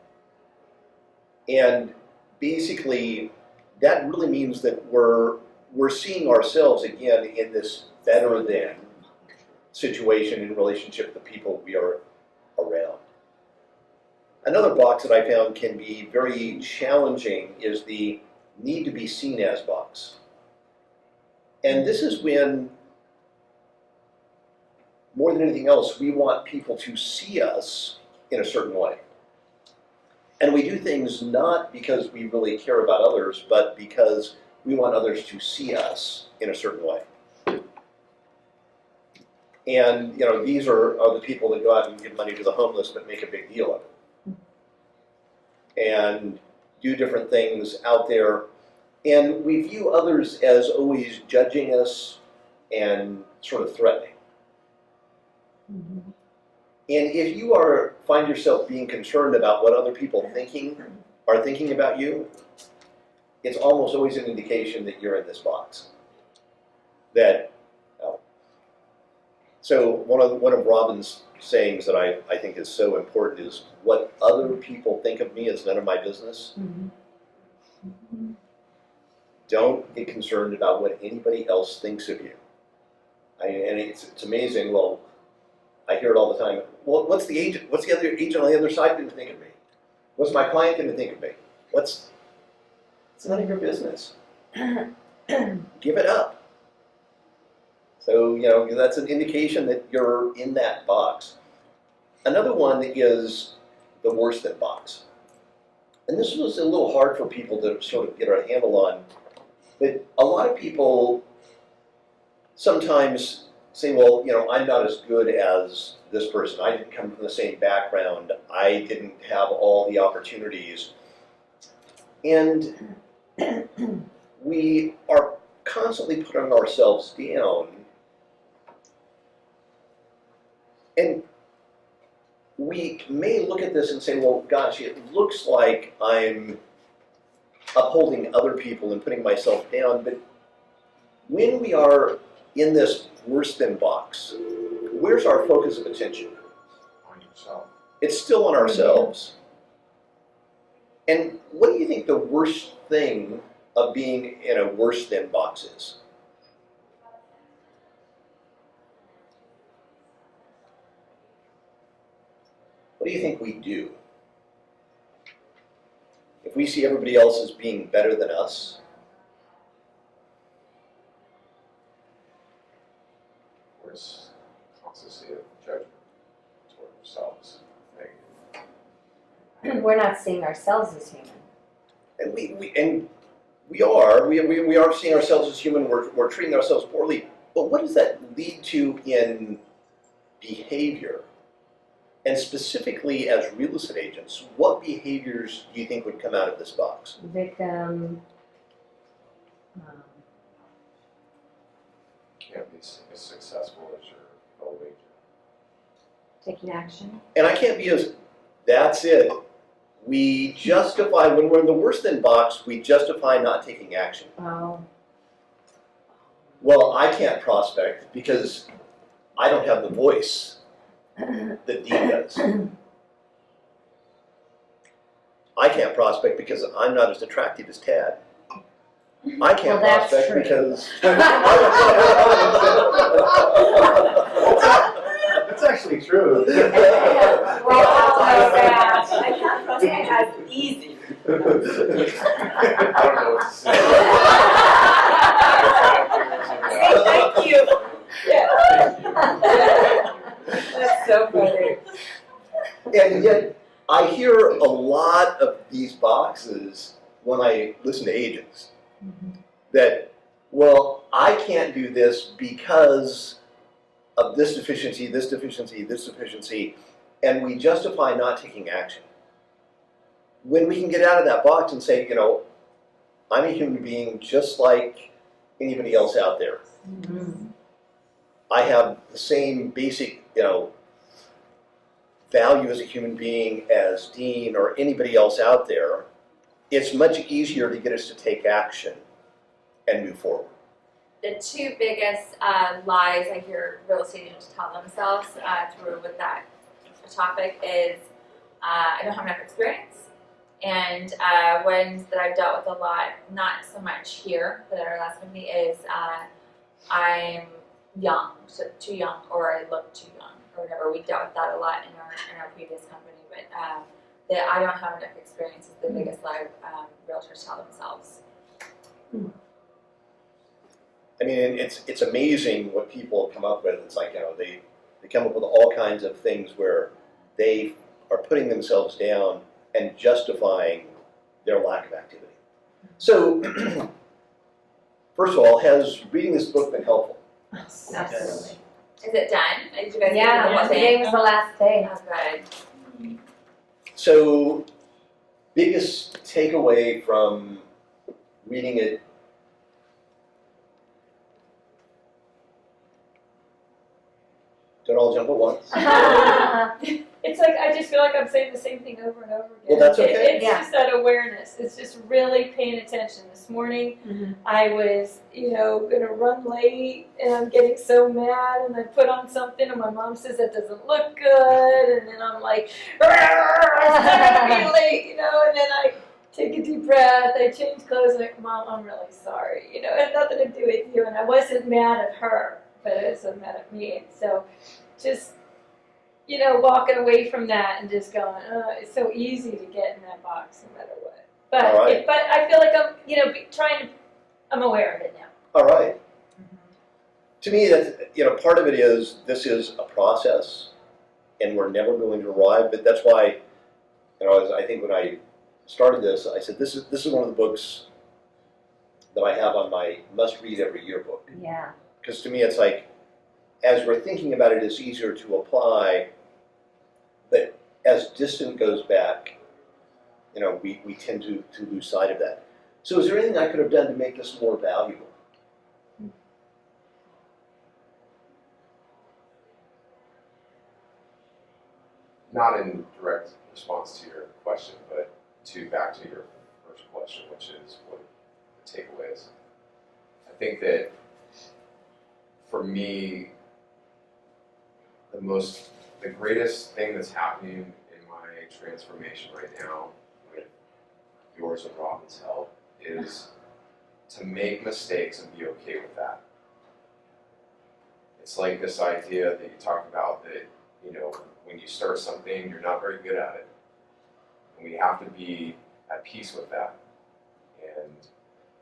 And basically, that really means that we're seeing ourselves again in this better than situation in relationship to the people we are around. Another box that I found can be very challenging is the need to be seen as box. And this is when, more than anything else, we want people to see us in a certain way. And we do things not because we really care about others, but because we want others to see us in a certain way. And these are the people that go out and give money to the homeless but make a big deal of it. And do different things out there. And we view others as always judging us and sort of threatening. And if you find yourself being concerned about what other people are thinking about you, it's almost always an indication that you're in this box. So one of Robin's sayings that I think is so important is, what other people think of me is none of my business. Don't get concerned about what anybody else thinks of you. And it's amazing. Well, I hear it all the time. Well, what's the other agent on the other side going to think of me? What's my client going to think of me? It's none of your business. Give it up. So, that's an indication that you're in that box. Another one is the worse than box. And this was a little hard for people to sort of get a handle on. But a lot of people sometimes say, well, I'm not as good as this person. I didn't come from the same background. I didn't have all the opportunities. And we are constantly putting ourselves down. And we may look at this and say, well, gosh, it looks like I'm upholding other people and putting myself down. But when we are in this worse than box, where's our focus of attention? On yourself. It's still on ourselves. And what do you think the worst thing of being in a worse than box is? What do you think we do? If we see everybody else as being better than us, Where's constancy of judgment toward ourselves? We're not seeing ourselves as human. and we are seeing ourselves as human. We're treating ourselves poorly. But what does that lead to in behavior? And specifically as real estate agents, what behaviors do you think would come out of this box? Victim. Can't be as successful as your fellow agent. Taking action. And I can't be that's it. We justify, when we're in the worse than box, we justify not taking action. Oh. Well, I can't prospect because I don't have the voice that Dean does. I can't prospect because I'm not as attractive as Tad. I can't Well, that's prospect true. because That's actually true. I can't trust it as easy. I don't know what to say. Thank you. That's so funny. And yet, I hear a lot of these boxes when I listen to agents that, well, I can't do this because of this deficiency, this deficiency, this deficiency. and we justify not taking action. When we can get out of that box and say, you know, I'm a human being just like anybody else out there. I have the same basic, you know, value as a human being as Dean or anybody else out there. It's much easier to get us to take action and move forward. The two biggest lies I hear real estate agents tell themselves through with that topic is I don't have enough experience, and ones that I've dealt with a lot, not so much here, but at our last company, is I'm young, so too young, or I look too young, or whatever. We dealt with that a lot in our previous company, but that I don't have enough experience is the biggest lie realtors tell themselves. I mean, it's amazing what people come up with. It's like, you know, they come up with all kinds of things where they are putting themselves down and justifying their lack of activity. So, first of all, has reading this book been helpful? Absolutely. Is it done? Did you guys Yeah, do the whole today thing? was the last day. Oh, good. So, biggest takeaway from reading it. Don't all jump at once. It's like, I just feel like I'm saying the same thing over and over again. Well, that's okay. It's Yeah. just that awareness. It's just really paying attention. This morning, I was, gonna run late, and I'm getting so mad, and I put on something, and my mom says that doesn't look good, and then I'm like, it's not gonna be late, and then I take a deep breath, I change clothes, like, Mom, I'm really sorry, it had nothing to do with you, and I wasn't mad at her, but I was so mad at me, and so just, walking away from that and just going, it's so easy to get in that box no matter what. But All right. but I feel like I'm, I'm aware of it now. All right. To me, that part of it is this is a process, and we're never going to arrive. But that's why, I think when I started this, I said this is one of the books that I have on my must-read every year book. Yeah. Because to me, it's like, as we're thinking about it, it's easier to apply. But as distance goes back, we tend to lose sight of that. So is there anything I could have done to make this more valuable? Not in direct response to your question, but back to your first question, which is what the takeaway is. I think that for me, the greatest thing that's happening in my transformation right now, with yours and Robin's help, is to make mistakes and be okay with that. It's like this idea that you talked about that, when you start something, you're not very good at it. And we have to be at peace with that. And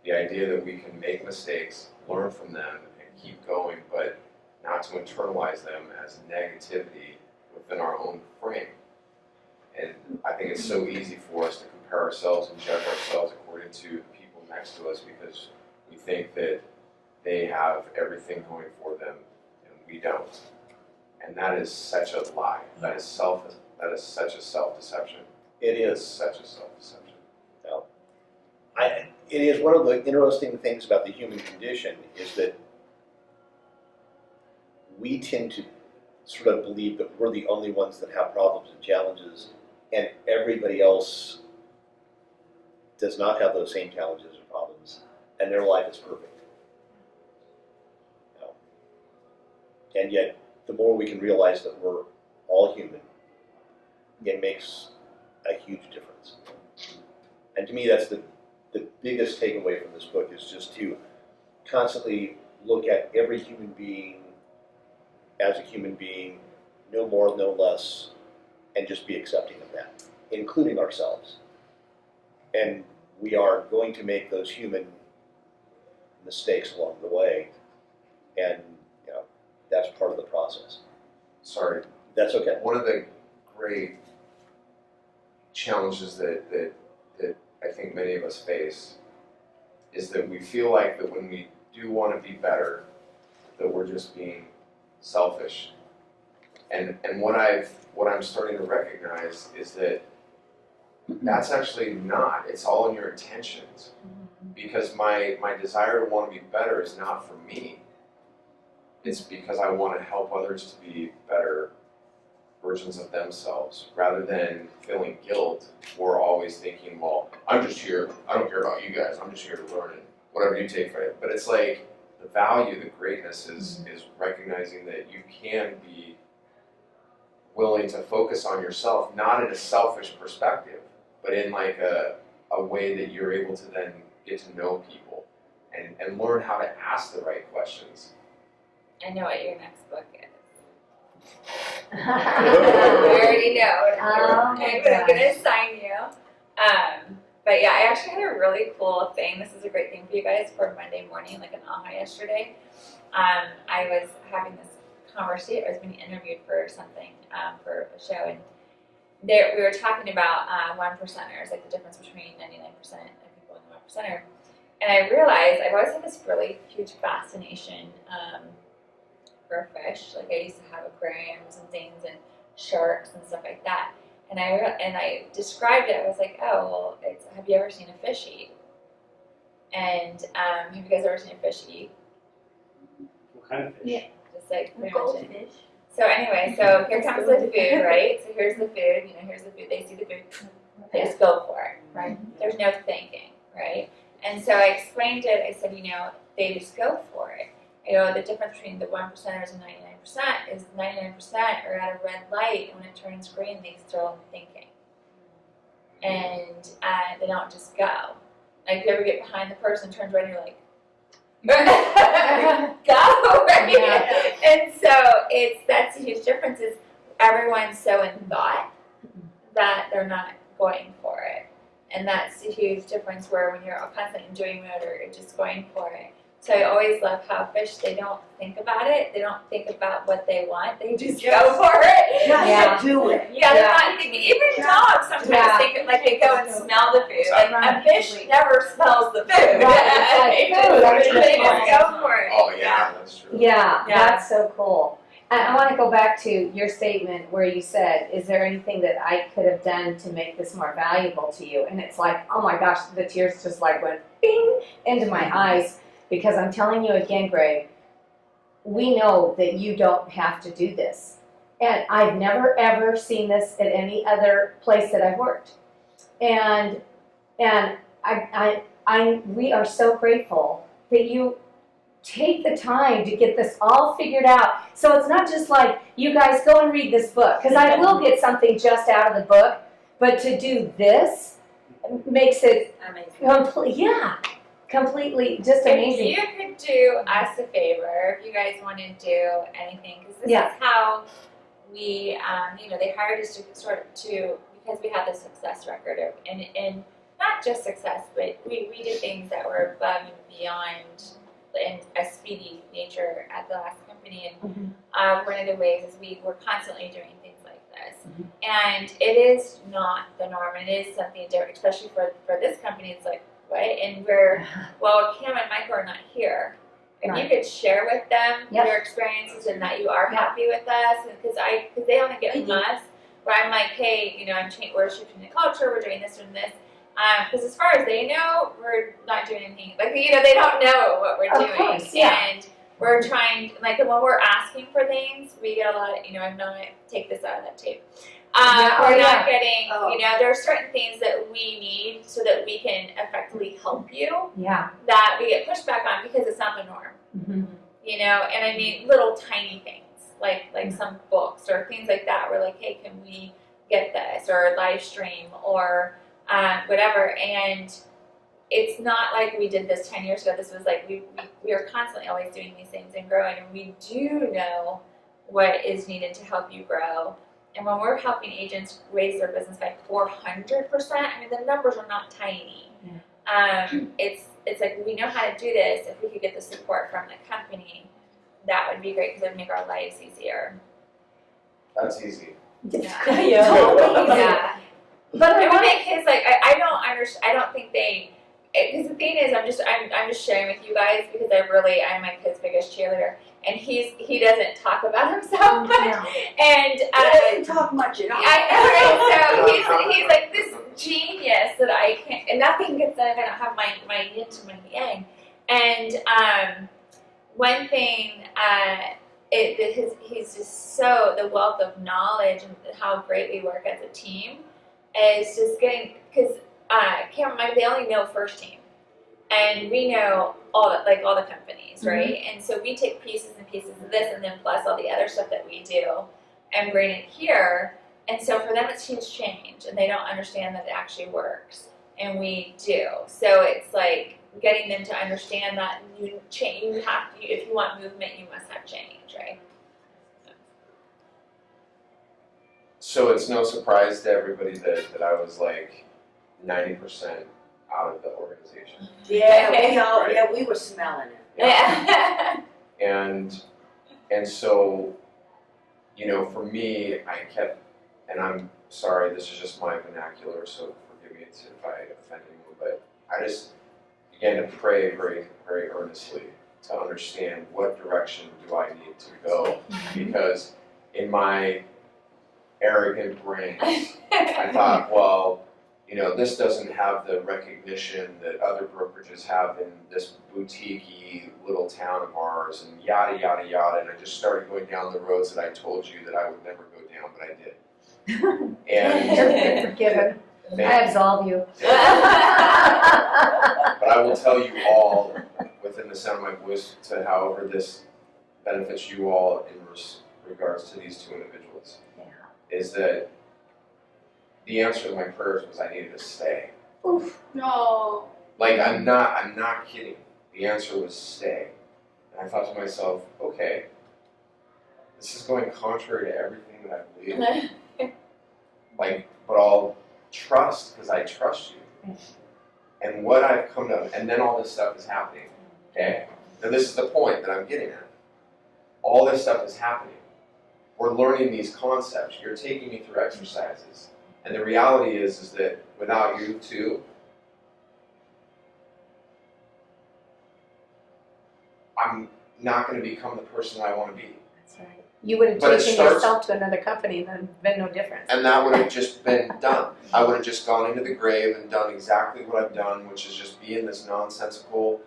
the idea that we can make mistakes, learn from them, and keep going, but not to internalize them as negativity within our own frame. And I think it's so easy for us to compare ourselves and judge ourselves according to the people next to us because we think that they have everything going for them and we don't. And that is such a lie. That is such a self-deception. It It's is. such a self-deception. It is one of the interesting things about the human condition is that we tend to sort of believe that we're the only ones that have problems and challenges, and everybody else does not have those same challenges or problems, and their life is perfect. And yet, the more we can realize that we're all human, it makes a huge difference. And to me, that's the biggest takeaway from this book is just to constantly look at every human being as a human being, no more, no less, and just be accepting of that, including ourselves. And we are going to make those human mistakes along the way, and that's part of the process. Sorry, That's okay. one of the great challenges that I think many of us face is that we feel like that when we do want to be better, that we're just being selfish And what I'm starting to recognize is that that's actually not, it's all in your intentions. Because my desire to want to be better is not for me. It's because I want to help others to be better versions of themselves. Rather than feeling guilt, we're always thinking, well, I'm just here, I don't care about you guys, I'm just here to learn and whatever you take from it. But it's like the value, the greatness is recognizing that you can be willing to focus on yourself, not in a selfish perspective, but in like a way that you're able to then get to know people and learn how to ask the right questions. I know what your next book is. I Yeah. already know. Oh my I'm gonna sign you. But yeah, I actually had a really cool thing. This is a great thing for you guys for Monday morning, like an aha yesterday. I was having this conversation. I was being interviewed for something for a show, and there we were talking about 1%ers, like the difference between 99% of people and the 1%er. And I realized I've always had this really huge fascination for fish. Like I used to have aquariums and things and sharks and stuff like that. And I described it. I was like, oh, well, have you ever seen a fish eat? And have you guys ever seen a fish eat? What kind of fish? Yeah. Just like pretty much. Goldfish. So anyway, so here comes the food, right? So here's the food. You know, here's the food. They see the food. They just go for it. Right. There's no thinking, right? And so I explained it. I said, you know, they just go for it. You know, the difference between the 1%ers and 99% is 99% are at a red light, and when it turns green, they still thinking. And they don't just go. Like, if you ever get behind the person, turns red, and you're like, go, right? Yeah. And so that's a huge difference is everyone's so in thought that they're not going for it. And that's a huge difference where when you're constantly enjoying mode or just going for it. So I always love how fish, they don't think about it. They don't think about what they want. They just go for it. Yeah. do it. Yeah, they're not thinking. Even dogs sometimes Yeah. think like they go and smell the food. Like a Right. fish never smells the food. Right, it's like food. They just go for it. Oh yeah, that's true. Yeah, Yeah. that's so cool. And I want to go back to your statement where you said, is there anything that I could have done to make this more valuable to you? And it's like, oh my gosh, the tears just like went bing into my eyes. Because I'm telling you again, Greg, we know that you don't have to do this. And I've never ever seen this at any other place that I've worked. And we are so grateful that you take the time to get this all figured out. So it's not just like, you guys go and read this book, because I will get something just out of the book, but to do this makes it completely just amazing. If you could do us a favor, if you guys want to do anything, because this Yeah. is how we, you know, they hired us to because we had the success record of, and not just success, but we did things that were above and beyond in a speedy nature at the last company. And one of the ways is we were constantly doing things like this. And it is not the norm. It is something different, especially for this company. It's like, what? And well, Kim and Michael are not here. If Right. you could share with them Yep. your experiences and that you are happy with us, because they only get months where I'm like, hey, you know, we're shifting the culture, we're doing this and this. Because as far as they know, we're not doing anything. Like, you know, they don't know what we're Of doing. course, yeah. And we're trying, like, when we're asking for things, we get a lot of, you know, I'm not, take this out of that tape. We're not getting, you know, there are certain things that we need so that we can effectively help you Yeah. that we get pushback on because it's not the norm. You know, and I mean little tiny things like some books or things like that. We're like, hey, can we get this or live stream or whatever? And it's not like we did this 10 years ago. This was like we are constantly always doing these things and growing, and we do know what is needed to help you grow. And when we're helping agents raise their business by 400%, I mean the numbers are not tiny. It's like we know how to do this. If we could get the support from the company, that would be great because it would make our lives easier. That's easy. Yeah. But It would make kids like I don't understand. I don't think they because the thing is, I'm just sharing with you guys because I'm my kid's biggest cheerleader, and he doesn't talk about himself much, and He doesn't talk much at all. I know, right? So he's like this genius that I can't, and nothing gets done if I don't have my yin to my yang. And one thing, he's just so, the wealth of knowledge and how great we work as a team is just getting, because Cameron, they only know first team, and we know all the companies, right? And so we take pieces and pieces of this, and then plus all the other stuff that we do, and bring it here. And so for them, it's huge change, and they don't understand that it actually works, and we do. So it's like getting them to understand that you have to, if you want movement, you must have change, right? So it's no surprise to everybody that I was like 90% out of the organization. We were smelling it. Yeah. And so, you know, for me, I kept, and I'm sorry, this is just my vernacular, so forgive me if I offend anyone, but I just began to pray very, very earnestly to understand what direction do I need to go, because in my arrogant brain, I thought, well, you know, this doesn't have the recognition that other brokerages have in this boutique-y little town of ours, and yada, yada, yada, and I just started going down the roads that I told you that I would never go down, but I did. And You're forgiven. I absolve you. but I will tell you all, within the sound of my voice, to however this benefits you all in regards to these two individuals, is that the answer to my prayers was I needed to stay. Oof, no. Like, I'm not kidding. The answer was stay. And I thought to myself, okay, this is going contrary to everything that I believe. Like, but I'll trust, because I trust you. And what I've come to, and then all this stuff is happening, okay? Now this is the point that I'm getting at. All this stuff is happening. We're learning these concepts. You're taking me through exercises. And the reality is that without you two, I'm not going to become the person I want to be. That's right. You would have But it taken starts- yourself to another company and then been no difference. And that would have just been done. I would have just gone into the grave and done exactly what I've done, which is just be in this nonsensical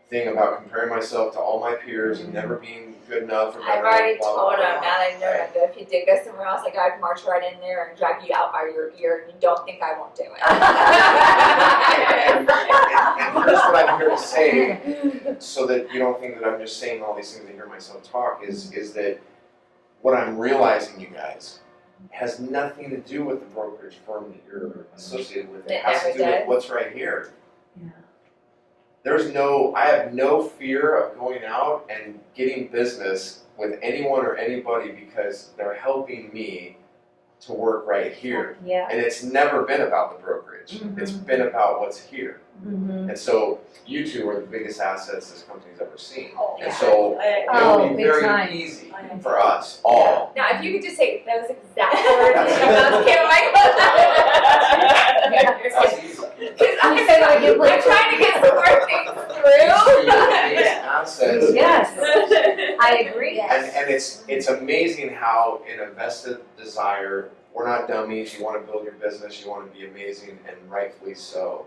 thing about comparing myself to all my peers and never being good enough. Or I've better, already blah, told blah, them, blah, now they know right? that if you did go somewhere else, like I'd march right in there and drag you out by your ear, and you don't think I won't do it. And here's what I'm here to say, so that you don't think that I'm just saying all these things to hear myself talk, is that what I'm realizing, you guys, has nothing to do with the brokerage firm that you're associated with. It It has to never do with does. what's right here. Yeah. I have no fear of going out and getting business with anyone or anybody because they're helping me to work right here. Yeah. And it's never been about the brokerage. It's been about what's here. And so you two are the biggest assets this company's ever seen. And so Oh, it'll be big very time. easy for us all. Now, if you could just say those exact words, That's easy. I'm trying to get some more things These two are the through. biggest assets. Yes, I agree. And it's amazing how in a vested desire, we're not dummies, you want to build your business, you want to be amazing, and rightfully so.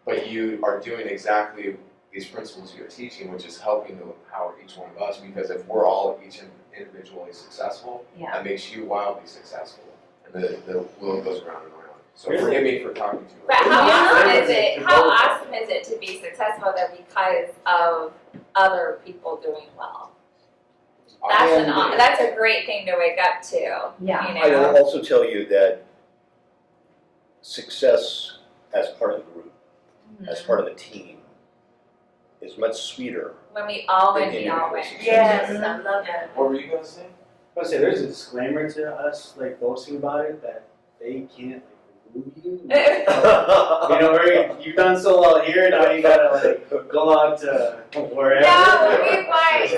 But you are doing exactly these principles you're teaching, which is helping to empower each one of us, because if we're all each individually successful, Yeah. that makes you wildly successful. And the wheel goes around and around. So forgive me for talking to you. But how awesome is it to be successful though because of other people doing well? That's a great thing to wake up to. Yeah. You I know? will also tell you that success as part of the group, as part of a team, is much sweeter. When we all win, than we all individual win. success. Yes, I love that. What were you going to say? I was gonna say, there's a disclaimer to us, like, boasting about it, that they can't, like, remove you. You know, you've done so well here, now you gotta, like, go out to wherever. No, we might.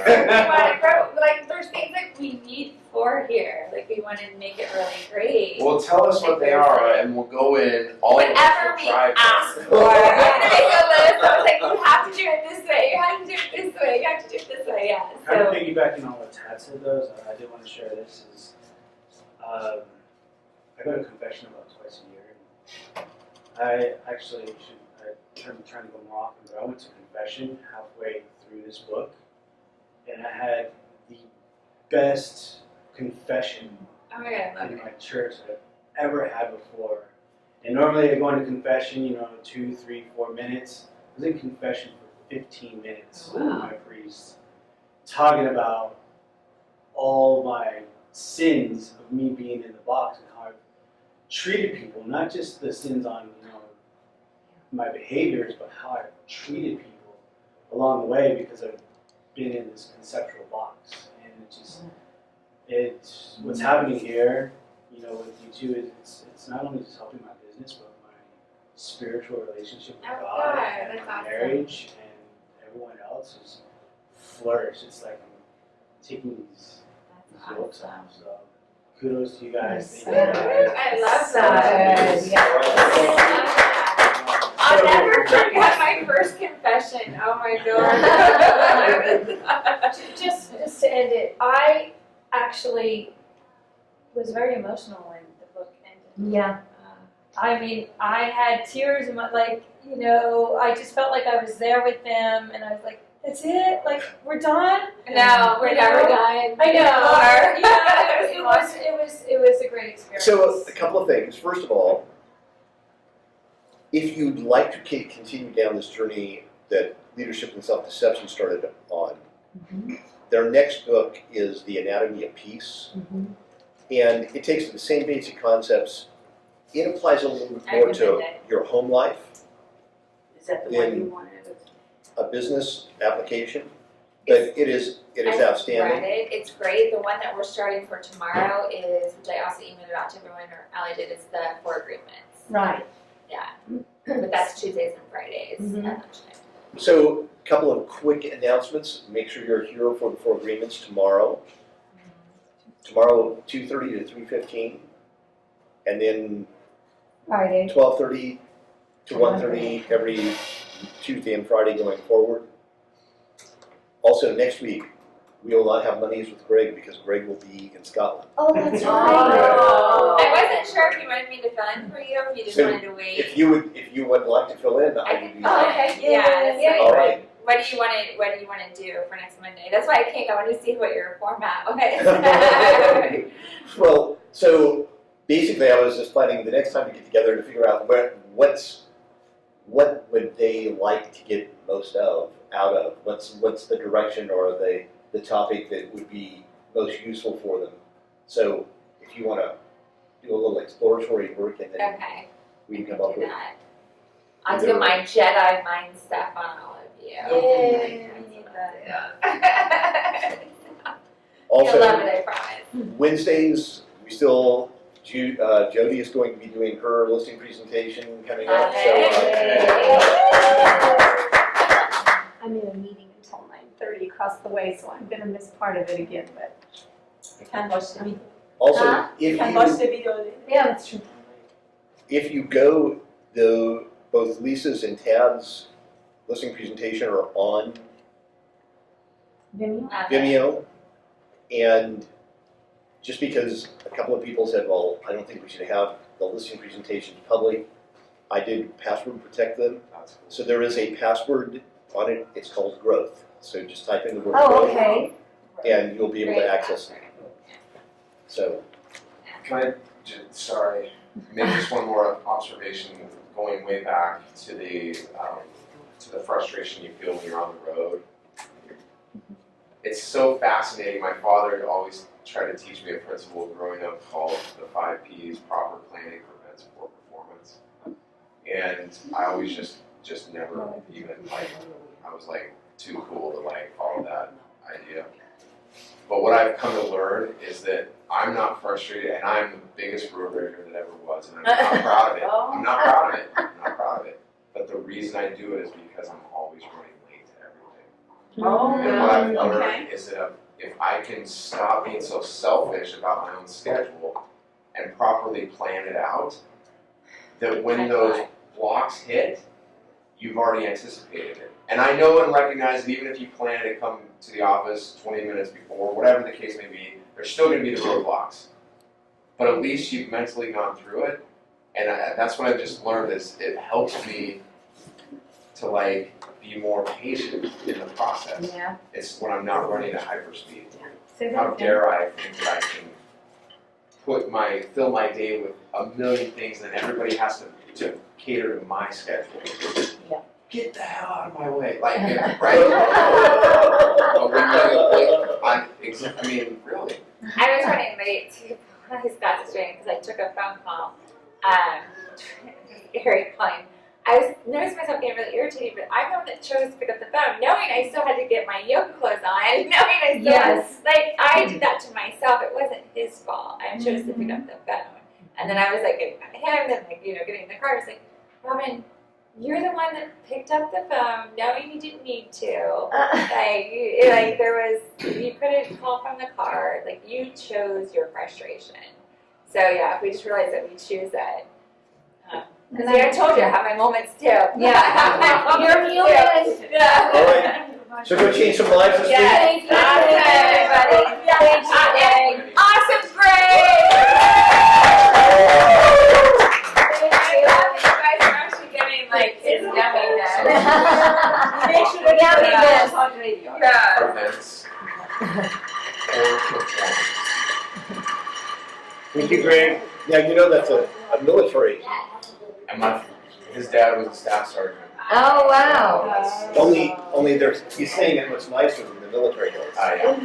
Like, there's things that we need for here. Like we wanted to make it really great. Well, tell us what they are, and we'll go in. All of us Whatever will we try ask them. for. I'm gonna make a list. I was like, you have to do it this way. You have to do it this way. You have to do it this way. Yeah. Kind of So piggybacking on what Tad said though, so I did want to share this is, I go to confession about twice a year. I actually I'm trying to go more often, but I went to confession halfway through this book, and I had the best confession oh my god, I love in it. my church that I've ever had before. And normally I go into confession, 2, 3, 4 minutes. I was in confession for 15 minutes with my priest, talking about all my sins of me being in the box and how I've treated people, not just the sins on my behaviors, but how I've treated people along the way because I've been in this conceptual box. And it's what's happening here, with you too, it's not only just helping my business, but my spiritual relationship with Oh, God God, and that's my awesome. marriage and everyone else is flourish. It's like I'm taking these yokes off. So kudos to you guys. Yes. Thank you guys. I love So that. good, yeah. I'll never forget my first confession. Oh my god. Just to end it, I actually was very emotional when the book ended. Yeah. I mean, I had tears in my, I just felt like I was there with them, and I was like, that's it? Like, we're done? No, we're never done. I know. Anymore. Yeah, it was a great experience. So a couple of things. First of all, if you'd like to continue down this journey that Leadership and Self-Deception started on, their next book is The Anatomy of Peace. And it takes the same basic concepts. It applies a little bit more to your home life, Is that the one you wanted? a business application, but it is outstanding. Read it. It's great. The one that we're starting for tomorrow is, which I also emailed it out to everyone, or Allie did, is the 4 agreements. Right. Yeah. But that's Tuesdays and Fridays Mhm. at lunchtime. So a couple of quick announcements. Make sure you're here for the 4 agreements tomorrow. Tomorrow, 2:30 to 3:15, and then Friday. 12:30 to 1:30 every Tuesday and Friday going forward. Also, next week, we will not have Mondays with Greg because Greg will be in Scotland. Oh, that's right. I wasn't sure if you wanted me to fill in for you, or if you just So, wanted to wait. If you would like to fill in, I would be. Oh, okay. Yeah, that's Yeah. fine. All right. What do you want to do for next Monday? That's why I came. I wanted to see what your format was. Well, so basically, I was just planning the next time we get together to figure out what would they like to get most out of? What's the direction or the topic that would be most useful for them? So if you want to do a little exploratory work and then Okay. we can I come can up do with. that. I'll do my Jedi mind stuff on all of you. Yay, we need that. You'll love Also, it, I promise. Wednesdays, we still, Jody is going to be doing her listing presentation coming up. I'm in a meeting until 9:30 across the way, so I'm gonna miss part of it again, but. You can watch the video. Also, Huh? You if can you, watch the video. Yeah, that's true. if you go, both Lisa's and Tad's listing presentation are on Vimeo? Vimeo, and just because a couple of people said, well, I don't think we should have the listing presentations public, I did password protect them. That's cool. So there is a password on it, it's called growth. So just type in the word Oh, growth okay. and you'll be able to Great. access it. So, Can I sorry, maybe just one more observation going way back to the frustration you feel when you're on the road. It's so fascinating. My father always tried to teach me a principle growing up called the 5 Ps: proper planning prevents poor performance. And I always just never even I was too cool to follow that idea. But what I've come to learn is that I'm not frustrated, and I'm the biggest road rager that ever was, and I'm not proud of it. I'm not proud of it. I'm not proud of it. But the reason I do it is because I'm always running late to everything. Oh, And what I've learned okay. is that if I can stop being so selfish about my own schedule and properly plan it out, that when those blocks hit, you've already anticipated it. And I know and recognize that even if you plan to come to the office 20 minutes before, whatever the case may be, there's still going to be the roadblocks. But at least you've mentally gone through it. And that's what I've just learned is it helps me to like be more patient in the process. Yeah. It's when I'm not running at hyperspeed. Say that How again. dare I think that I can fill my day with a million things and everybody has to cater to my schedule. Yeah. Get the hell out of my way. Like, right? But when I mean, really. I was running late to one of his classes training because I took a phone call. Eric calling. I was noticing myself getting really irritated, but I'm the one that chose to pick up the phone, knowing I still had to get my yoga clothes on, knowing I still Yes. like I did that to myself. It wasn't his fault. I chose to pick up the phone, and then I was like getting mad at him, then like getting in the car. I was like, Robin, you're the one that picked up the phone, knowing you didn't need to. Like there was, you couldn't call from the car. Like you chose your frustration. So yeah, if we just realize that we choose that. And See, I told you I have my moments too. Yeah. You're human. Yeah. All right. So go change some lives this week. Yes. Awesome, everybody. Thanks, Greg. Awesome, Greg. I love that you guys are actually getting like his yumminess. Make sure to Yeah. Yeah. Events or performance. Thank you, Greg. Yeah, you know that's a military. And his dad was a staff sergeant. Oh, wow. Only he's saying it much nicer than the military does. Yeah.